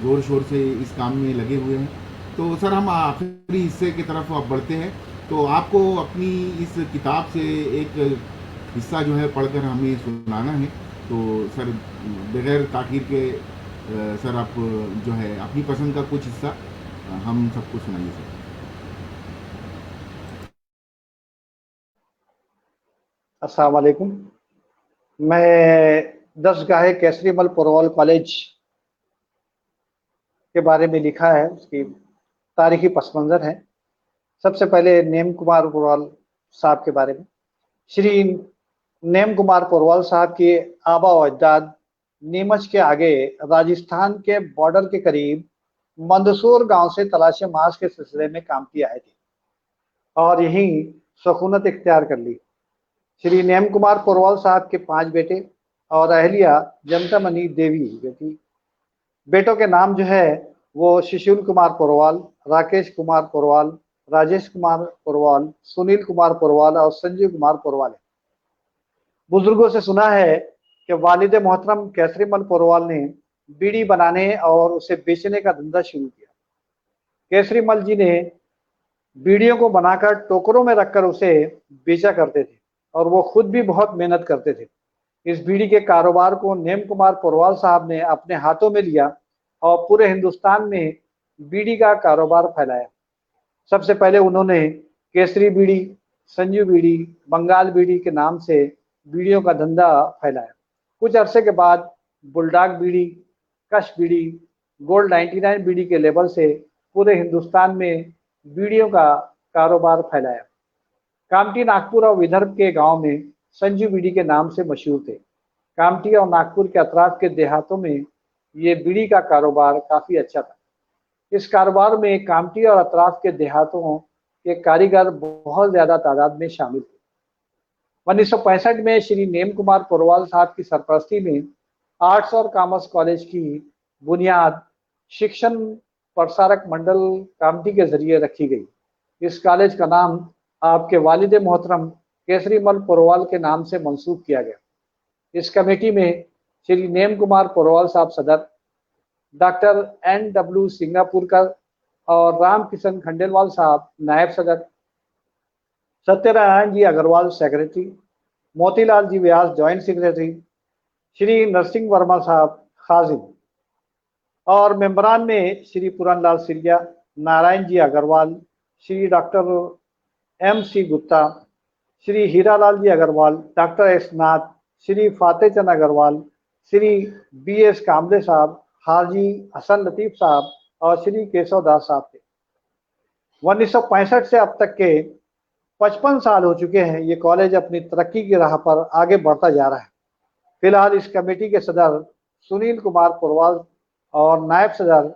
ज़ोर शोर से इस काम में लगे हुए हैं। तो सर हम आखिरी हिस्से की तरफ अब बढ़ते हैं। तो आपको अपनी इस किताब से एक हिस्सा जो है पढ़कर हमें सुनाना है। तो सर बगैर ताखीर के सर आप जो है अपनी पसंद का कुछ हिस्सा हम सबको सुनाइए सर। अस्सलाम वालेकुम। मैं 10 गाहे केसरीमल पोरवाल कॉलेज के बारे में लिखा है, उसकी तारीखी पस मंज़र है। सबसे पहले नेम कुमार पोरवाल साहब के बारे में। श्री नेम कुमार पोरवाल साहब के आबा व अजदाद नीमच के आगे राजस्थान के बॉर्डर के करीब मंदसौर गांव से तलाशी मास के सिलसिले में काम किया है और यहीं सुकूनत इख्तियार कर ली। श्री नेम कुमार पोरवाल साहब के 5 बेटे और अहलिया जनतामणि देवी बेटी। बेटों के नाम जो है वो शिशुल कुमार पोरवाल, राकेश कुमार पोरवाल, राजेश कुमार पोरवाल, सुनील कुमार पोरवाल और संजीव कुमार पोरवाल है। बुजुर्गों से सुना है कि वालिद मोहतरम केसरीमल पोरवाल ने बीड़ी बनाने और उसे बेचने का धंधा शुरू किया। केसरीमल जी ने बीड़ियों को बनाकर टोकरों में रखकर उसे बेचा करते थे और वो खुद भी बहुत मेहनत करते थे। इस बीड़ी के कारोबार को नेम कुमार पोरवाल साहब ने अपने हाथों में लिया और पूरे हिंदुस्तान में बीड़ी का कारोबार फैलाया। सबसे पहले उन्होंने केसरी बीड़ी, संजू बीड़ी, बंगाल बीड़ी के नाम से बीड़ियों का धंधा फैलाया। कुछ अरसे के बाद बुलडाग बीड़ी, कश बीड़ी, गोल्ड 99 बीड़ी के लेबल से पूरे हिंदुस्तान में बीड़ियों का कारोबार फैलाया। कामठी, नागपुर और विदर्भ के गांव में संजू बीड़ी के नाम से मशहूर थे। कामठी और नागपुर के अतराफ के देहातों में ये बीड़ी का कारोबार काफी अच्छा था। इस कारोबार में कामठी और अतराफ के देहातों के कारीगर बहुत ज्यादा तादाद में शामिल थे। 1965 में श्री नेम कुमार पोरवाल साहब की सरपरस्ती में आर्ट्स और कॉमर्स कॉलेज की बुनियाद शिक्षण प्रसारक मंडल कामठी के जरिए रखी गई। इस कॉलेज का नाम आपके वालिद मोहतरम केसरीमल पोरवाल के नाम से मंसूब किया गया। इस कमेटी में श्री नेम कुमार पोरवाल साहब सदर, डॉक्टर NW सिंगापुरकर और राम किशन खंडेलवाल साहब नायब सदर, सत्यनारायण जी अग्रवाल सेक्रेटरी, मोतीलाल जी व्यास जॉइंट सेक्रेटरी, श्री नरसिंह वर्मा साहब खाजिन और मेंबरान में श्री पुरनलाल सिरिया, नारायण जी अग्रवाल, श्री डॉक्टर MC गुप्ता, श्री हीरालाल जी अग्रवाल, डॉक्टर S नाथ, श्री फातेचंद अग्रवाल, श्री BS कामले साहब, हाजी हसन लतीफ साहब और श्री केशव दास साहब थे। 1965 से अब तक के 55 साल हो चुके हैं। ये कॉलेज अपनी तरक्की की राह पर आगे बढ़ता जा रहा है। फिलहाल इस कमेटी के सदर सुनील कुमार पोरवाल और नायब सदर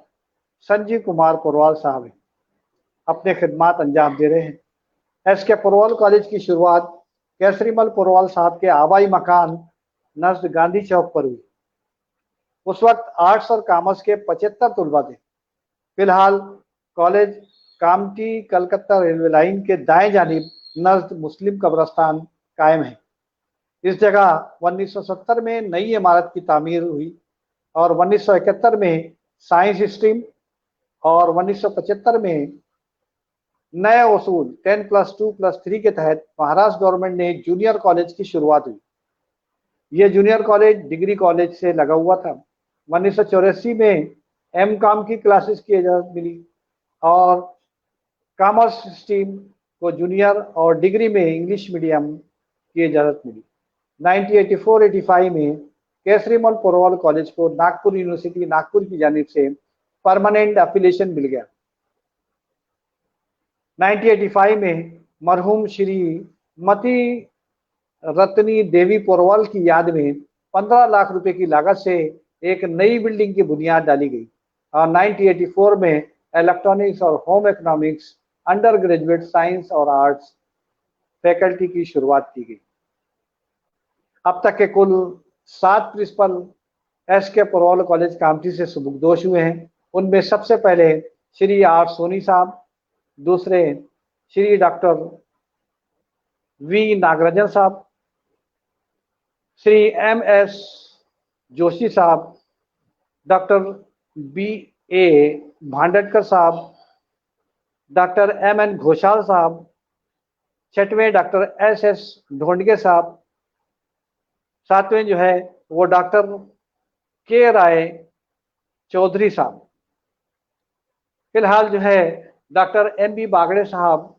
संजीव कुमार पोरवाल साहब हैं, अपने खिदमात अंजाम दे रहे हैं। SK पोरवाल कॉलेज की शुरुआत केसरीमल पोरवाल साहब के आबाई मकान नज़द गांधी चौक पर हुई। उस वक्त आर्ट्स और कॉमर्स के 75 तलबा थे। फिलहाल college Kamthi Calcutta railway line के दाएं जानिब नज़द मुस्लिम कब्रस्तान कायम है। इस जगह 1970 में नई इमारत की तामीर हुई और 1971 में साइंस स्ट्रीम और 1975 में नए उसूल 10+2+3 के तहत महाराष्ट्र गवर्नमेंट ने जूनियर कॉलेज की शुरुआत हुई। यह जूनियर कॉलेज डिग्री कॉलेज से लगा हुआ था। 1984 में M.Com की क्लासेस की इजाज़त मिली और कॉमर्स स्ट्रीम को जूनियर और डिग्री में इंग्लिश मीडियम की इजाज़त मिली। 1984-85 में केसरीमल पोरवाल कॉलेज को नागपुर यूनिवर्सिटी नागपुर की जानिब से परमानेंट एफिलिएशन मिल गया। 1985 में मरहूम श्री मती रत्नी देवी पोरवाल की याद में 15 लाख रुपए की लागत से एक नई बिल्डिंग की बुनियाद डाली गई और 1984 में इलेक्ट्रॉनिक्स और home economics under graduate science और आर्ट्स फैकल्टी की शुरुआत की गई। अब तक के कुल 7 principal SK Porwal college Kamptee से सुबुकदोश हुए हैं। उनमें सबसे पहले श्री R सोनी साहब, दूसरे श्री डॉक्टर V नागराजन साहब, श्री MS जोशी साहब, डॉक्टर BA भांडटकर साहब, डॉक्टर MN घोषाल साहब, छठवें डॉक्टर SS ढोंडगे साहब, सातवें जो है वो डॉक्टर K राय चौधरी साहब। फिलहाल जो है डॉक्टर MB बागड़े साहब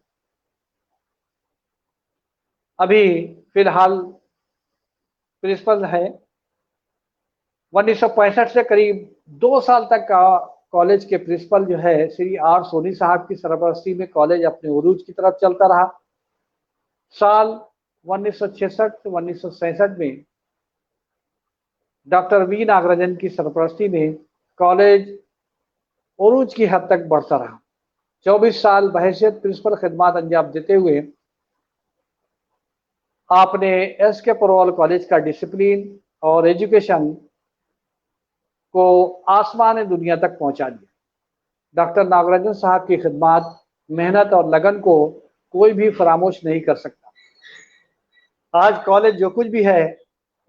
अभी फिलहाल प्रिंसिपल है। 1965 से करीब 2 साल तक का कॉलेज के प्रिंसिपल जो है श्री R सोनी साहब की सरपरस्ती में कॉलेज अपने उरूज की तरफ चलता रहा। साल 1966-1967 में डॉक्टर V नागराजन की सरपरस्ती में कॉलेज उरूज की हद तक बढ़ता रहा। 24 साल बहैसियत प्रिंसिपल खिदमात अंजाम देते हुए आपने SK पोरवाल कॉलेज का डिसिप्लिन और एजुकेशन को आसमान दुनिया तक पहुंचा दिया। डॉक्टर नागराजन साहब की खिदमात, मेहनत और लगन को कोई भी फरामोश नहीं कर सकता। आज कॉलेज जो कुछ भी है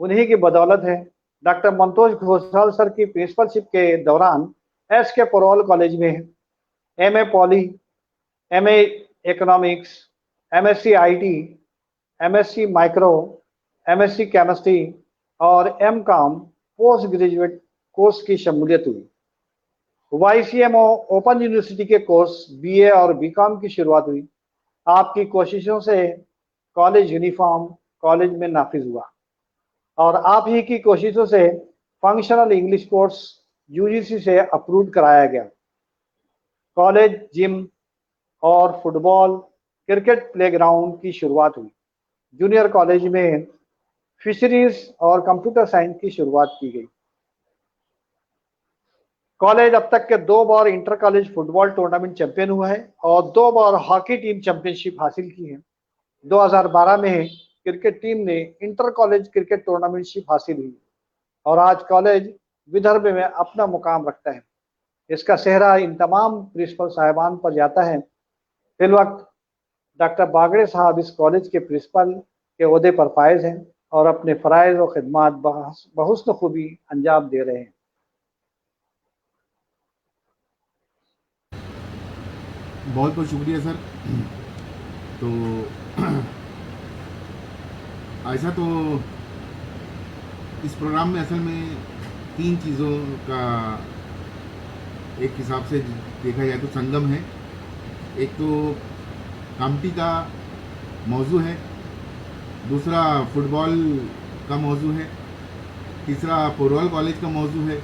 उन्हीं की बदौलत है। डॉक्टर मंतोष घोषाल सर की प्रिंसिपलशिप के दौरान SK पोरवाल कॉलेज में MA poly, MA economics, MSc IT, MSc micro, MSc chemistry और एमकॉम पोस्ट ग्रेजुएट कोर्स की शमूलियत हुई। वाईसीएमओ ओपन यूनिवर्सिटी के कोर्स बीए और बीकॉम की शुरुआत हुई। आपकी कोशिशों से कॉलेज यूनिफॉर्म कॉलेज में नाफिज हुआ और आप ही की कोशिशों से फंक्शनल इंग्लिश कोर्स यूजीसी से अप्रूव कराया गया। कॉलेज जिम और फुटबॉल क्रिकेट प्लेग्राउंड की शुरुआत हुई। जूनियर कॉलेज में फिशरीज और कंप्यूटर साइंस की शुरुआत की गई। कॉलेज अब तक के 2 बार inter college football tournament champion हुआ है और 2 बार हॉकी टीम चैंपियनशिप हासिल की है। 2012 में क्रिकेट टीम ने इंटर कॉलेज क्रिकेट टूर्नामेंटशिप हासिल हुई और आज कॉलेज विदर्भ में अपना मुकाम रखता है। इसका सेहरा इन तमाम प्रिंसिपल साहिबान पर जाता है। फिल वक्त डॉक्टर बागड़े साहब इस कॉलेज के प्रिंसिपल के ओहदे पर फायज हैं और अपने फ़राइज़ और खिदमात बहुस्न खूबी अंजाम दे रहे हैं। बहुत बहुत शुक्रिया सर। तो ऐसा तो इस प्रोग्राम में असल में 3 चीज़ों का एक हिसाब से देखा जाए तो संगम है। एक तो कामटी का मौजू है, दूसरा फुटबॉल का मौजू है, तीसरा पोरवाल कॉलेज का मौजू है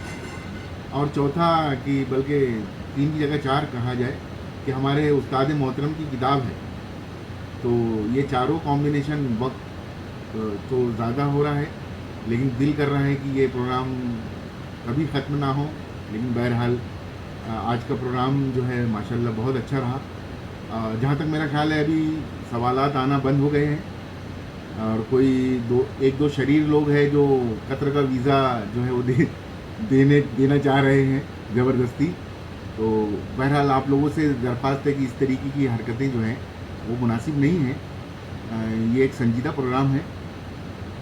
और चौथा कि बल्कि 3 की जगह 4 कहा जाए कि हमारे उस्ताद मोहतरम की किताब है। तो ये चारों कॉम्बिनेशन वक्त तो ज़्यादा हो रहा है, लेकिन दिल कर रहा है कि ये प्रोग्राम कभी ख़त्म ना हो। लेकिन बहरहाल आज का प्रोग्राम जो है माशाल्लाह बहुत अच्छा रहा। जहाँ तक मेरा ख्याल है अभी सवालात आना बंद हो गए हैं और कोई एक दो शरीर लोग हैं जो कतर का वीज़ा जो है वो देना चाह रहे हैं ज़बरदस्ती। तो बहरहाल आप लोगों से दरख्वास्त है कि इस तरीके की हरकतें जो हैं वो मुनासिब नहीं हैं। ये एक संजीदा प्रोग्राम है।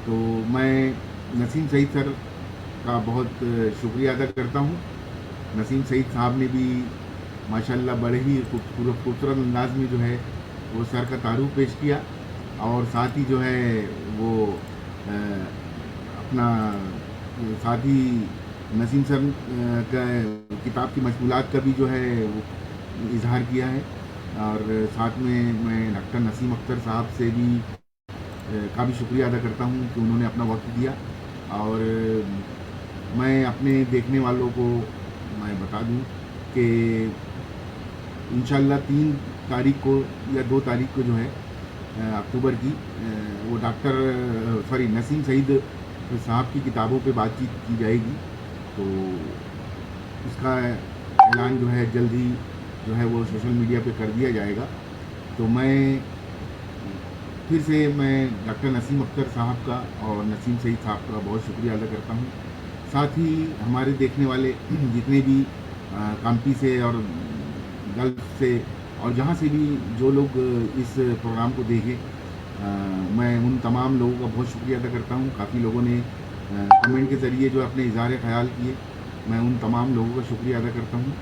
तो मैं नसीम सईद सर का बहुत शुक्रिया अदा करता हूँ। नसीम सईद साहब ने भी माशाल्लाह बड़े ही खूबसूरत अंदाज में जो है वो सर का तारुफ पेश किया और साथ ही जो है वो अपना साथ ही नसीम सर का किताब की मशगूलात का भी जो है वो इजहार किया है। और साथ में मैं डॉक्टर नसीम अख्तर साहब से भी का भी शुक्रिया अदा करता हूँ कि उन्होंने अपना वक्त दिया। और मैं अपने देखने वालों को मैं बता दूँ कि इंशाल्लाह 3 तारीख को या 2 तारीख को जो है अक्टूबर की वो नसीम सईद साहब की किताबों पे बातचीत की जाएगी। तो उसका ऐलान जो है जल्द ही जो है वो सोशल मीडिया पे कर दिया जाएगा। तो मैं फिर से डॉक्टर नसीम अख्तर साहब का और नसीम सईद साहब का बहुत शुक्रिया अदा करता हूँ। साथ ही हमारे देखने वाले जितने भी काम्पी से और गल्फ से और जहाँ से भी जो लोग इस प्रोग्राम को देखें, मैं उन तमाम लोगों का बहुत शुक्रिया अदा करता हूँ। काफ़ी लोगों ने कमेंट के ज़रिए जो अपने इज़हार ख़याल किए, मैं उन तमाम लोगों का शुक्रिया अदा करता हूँ।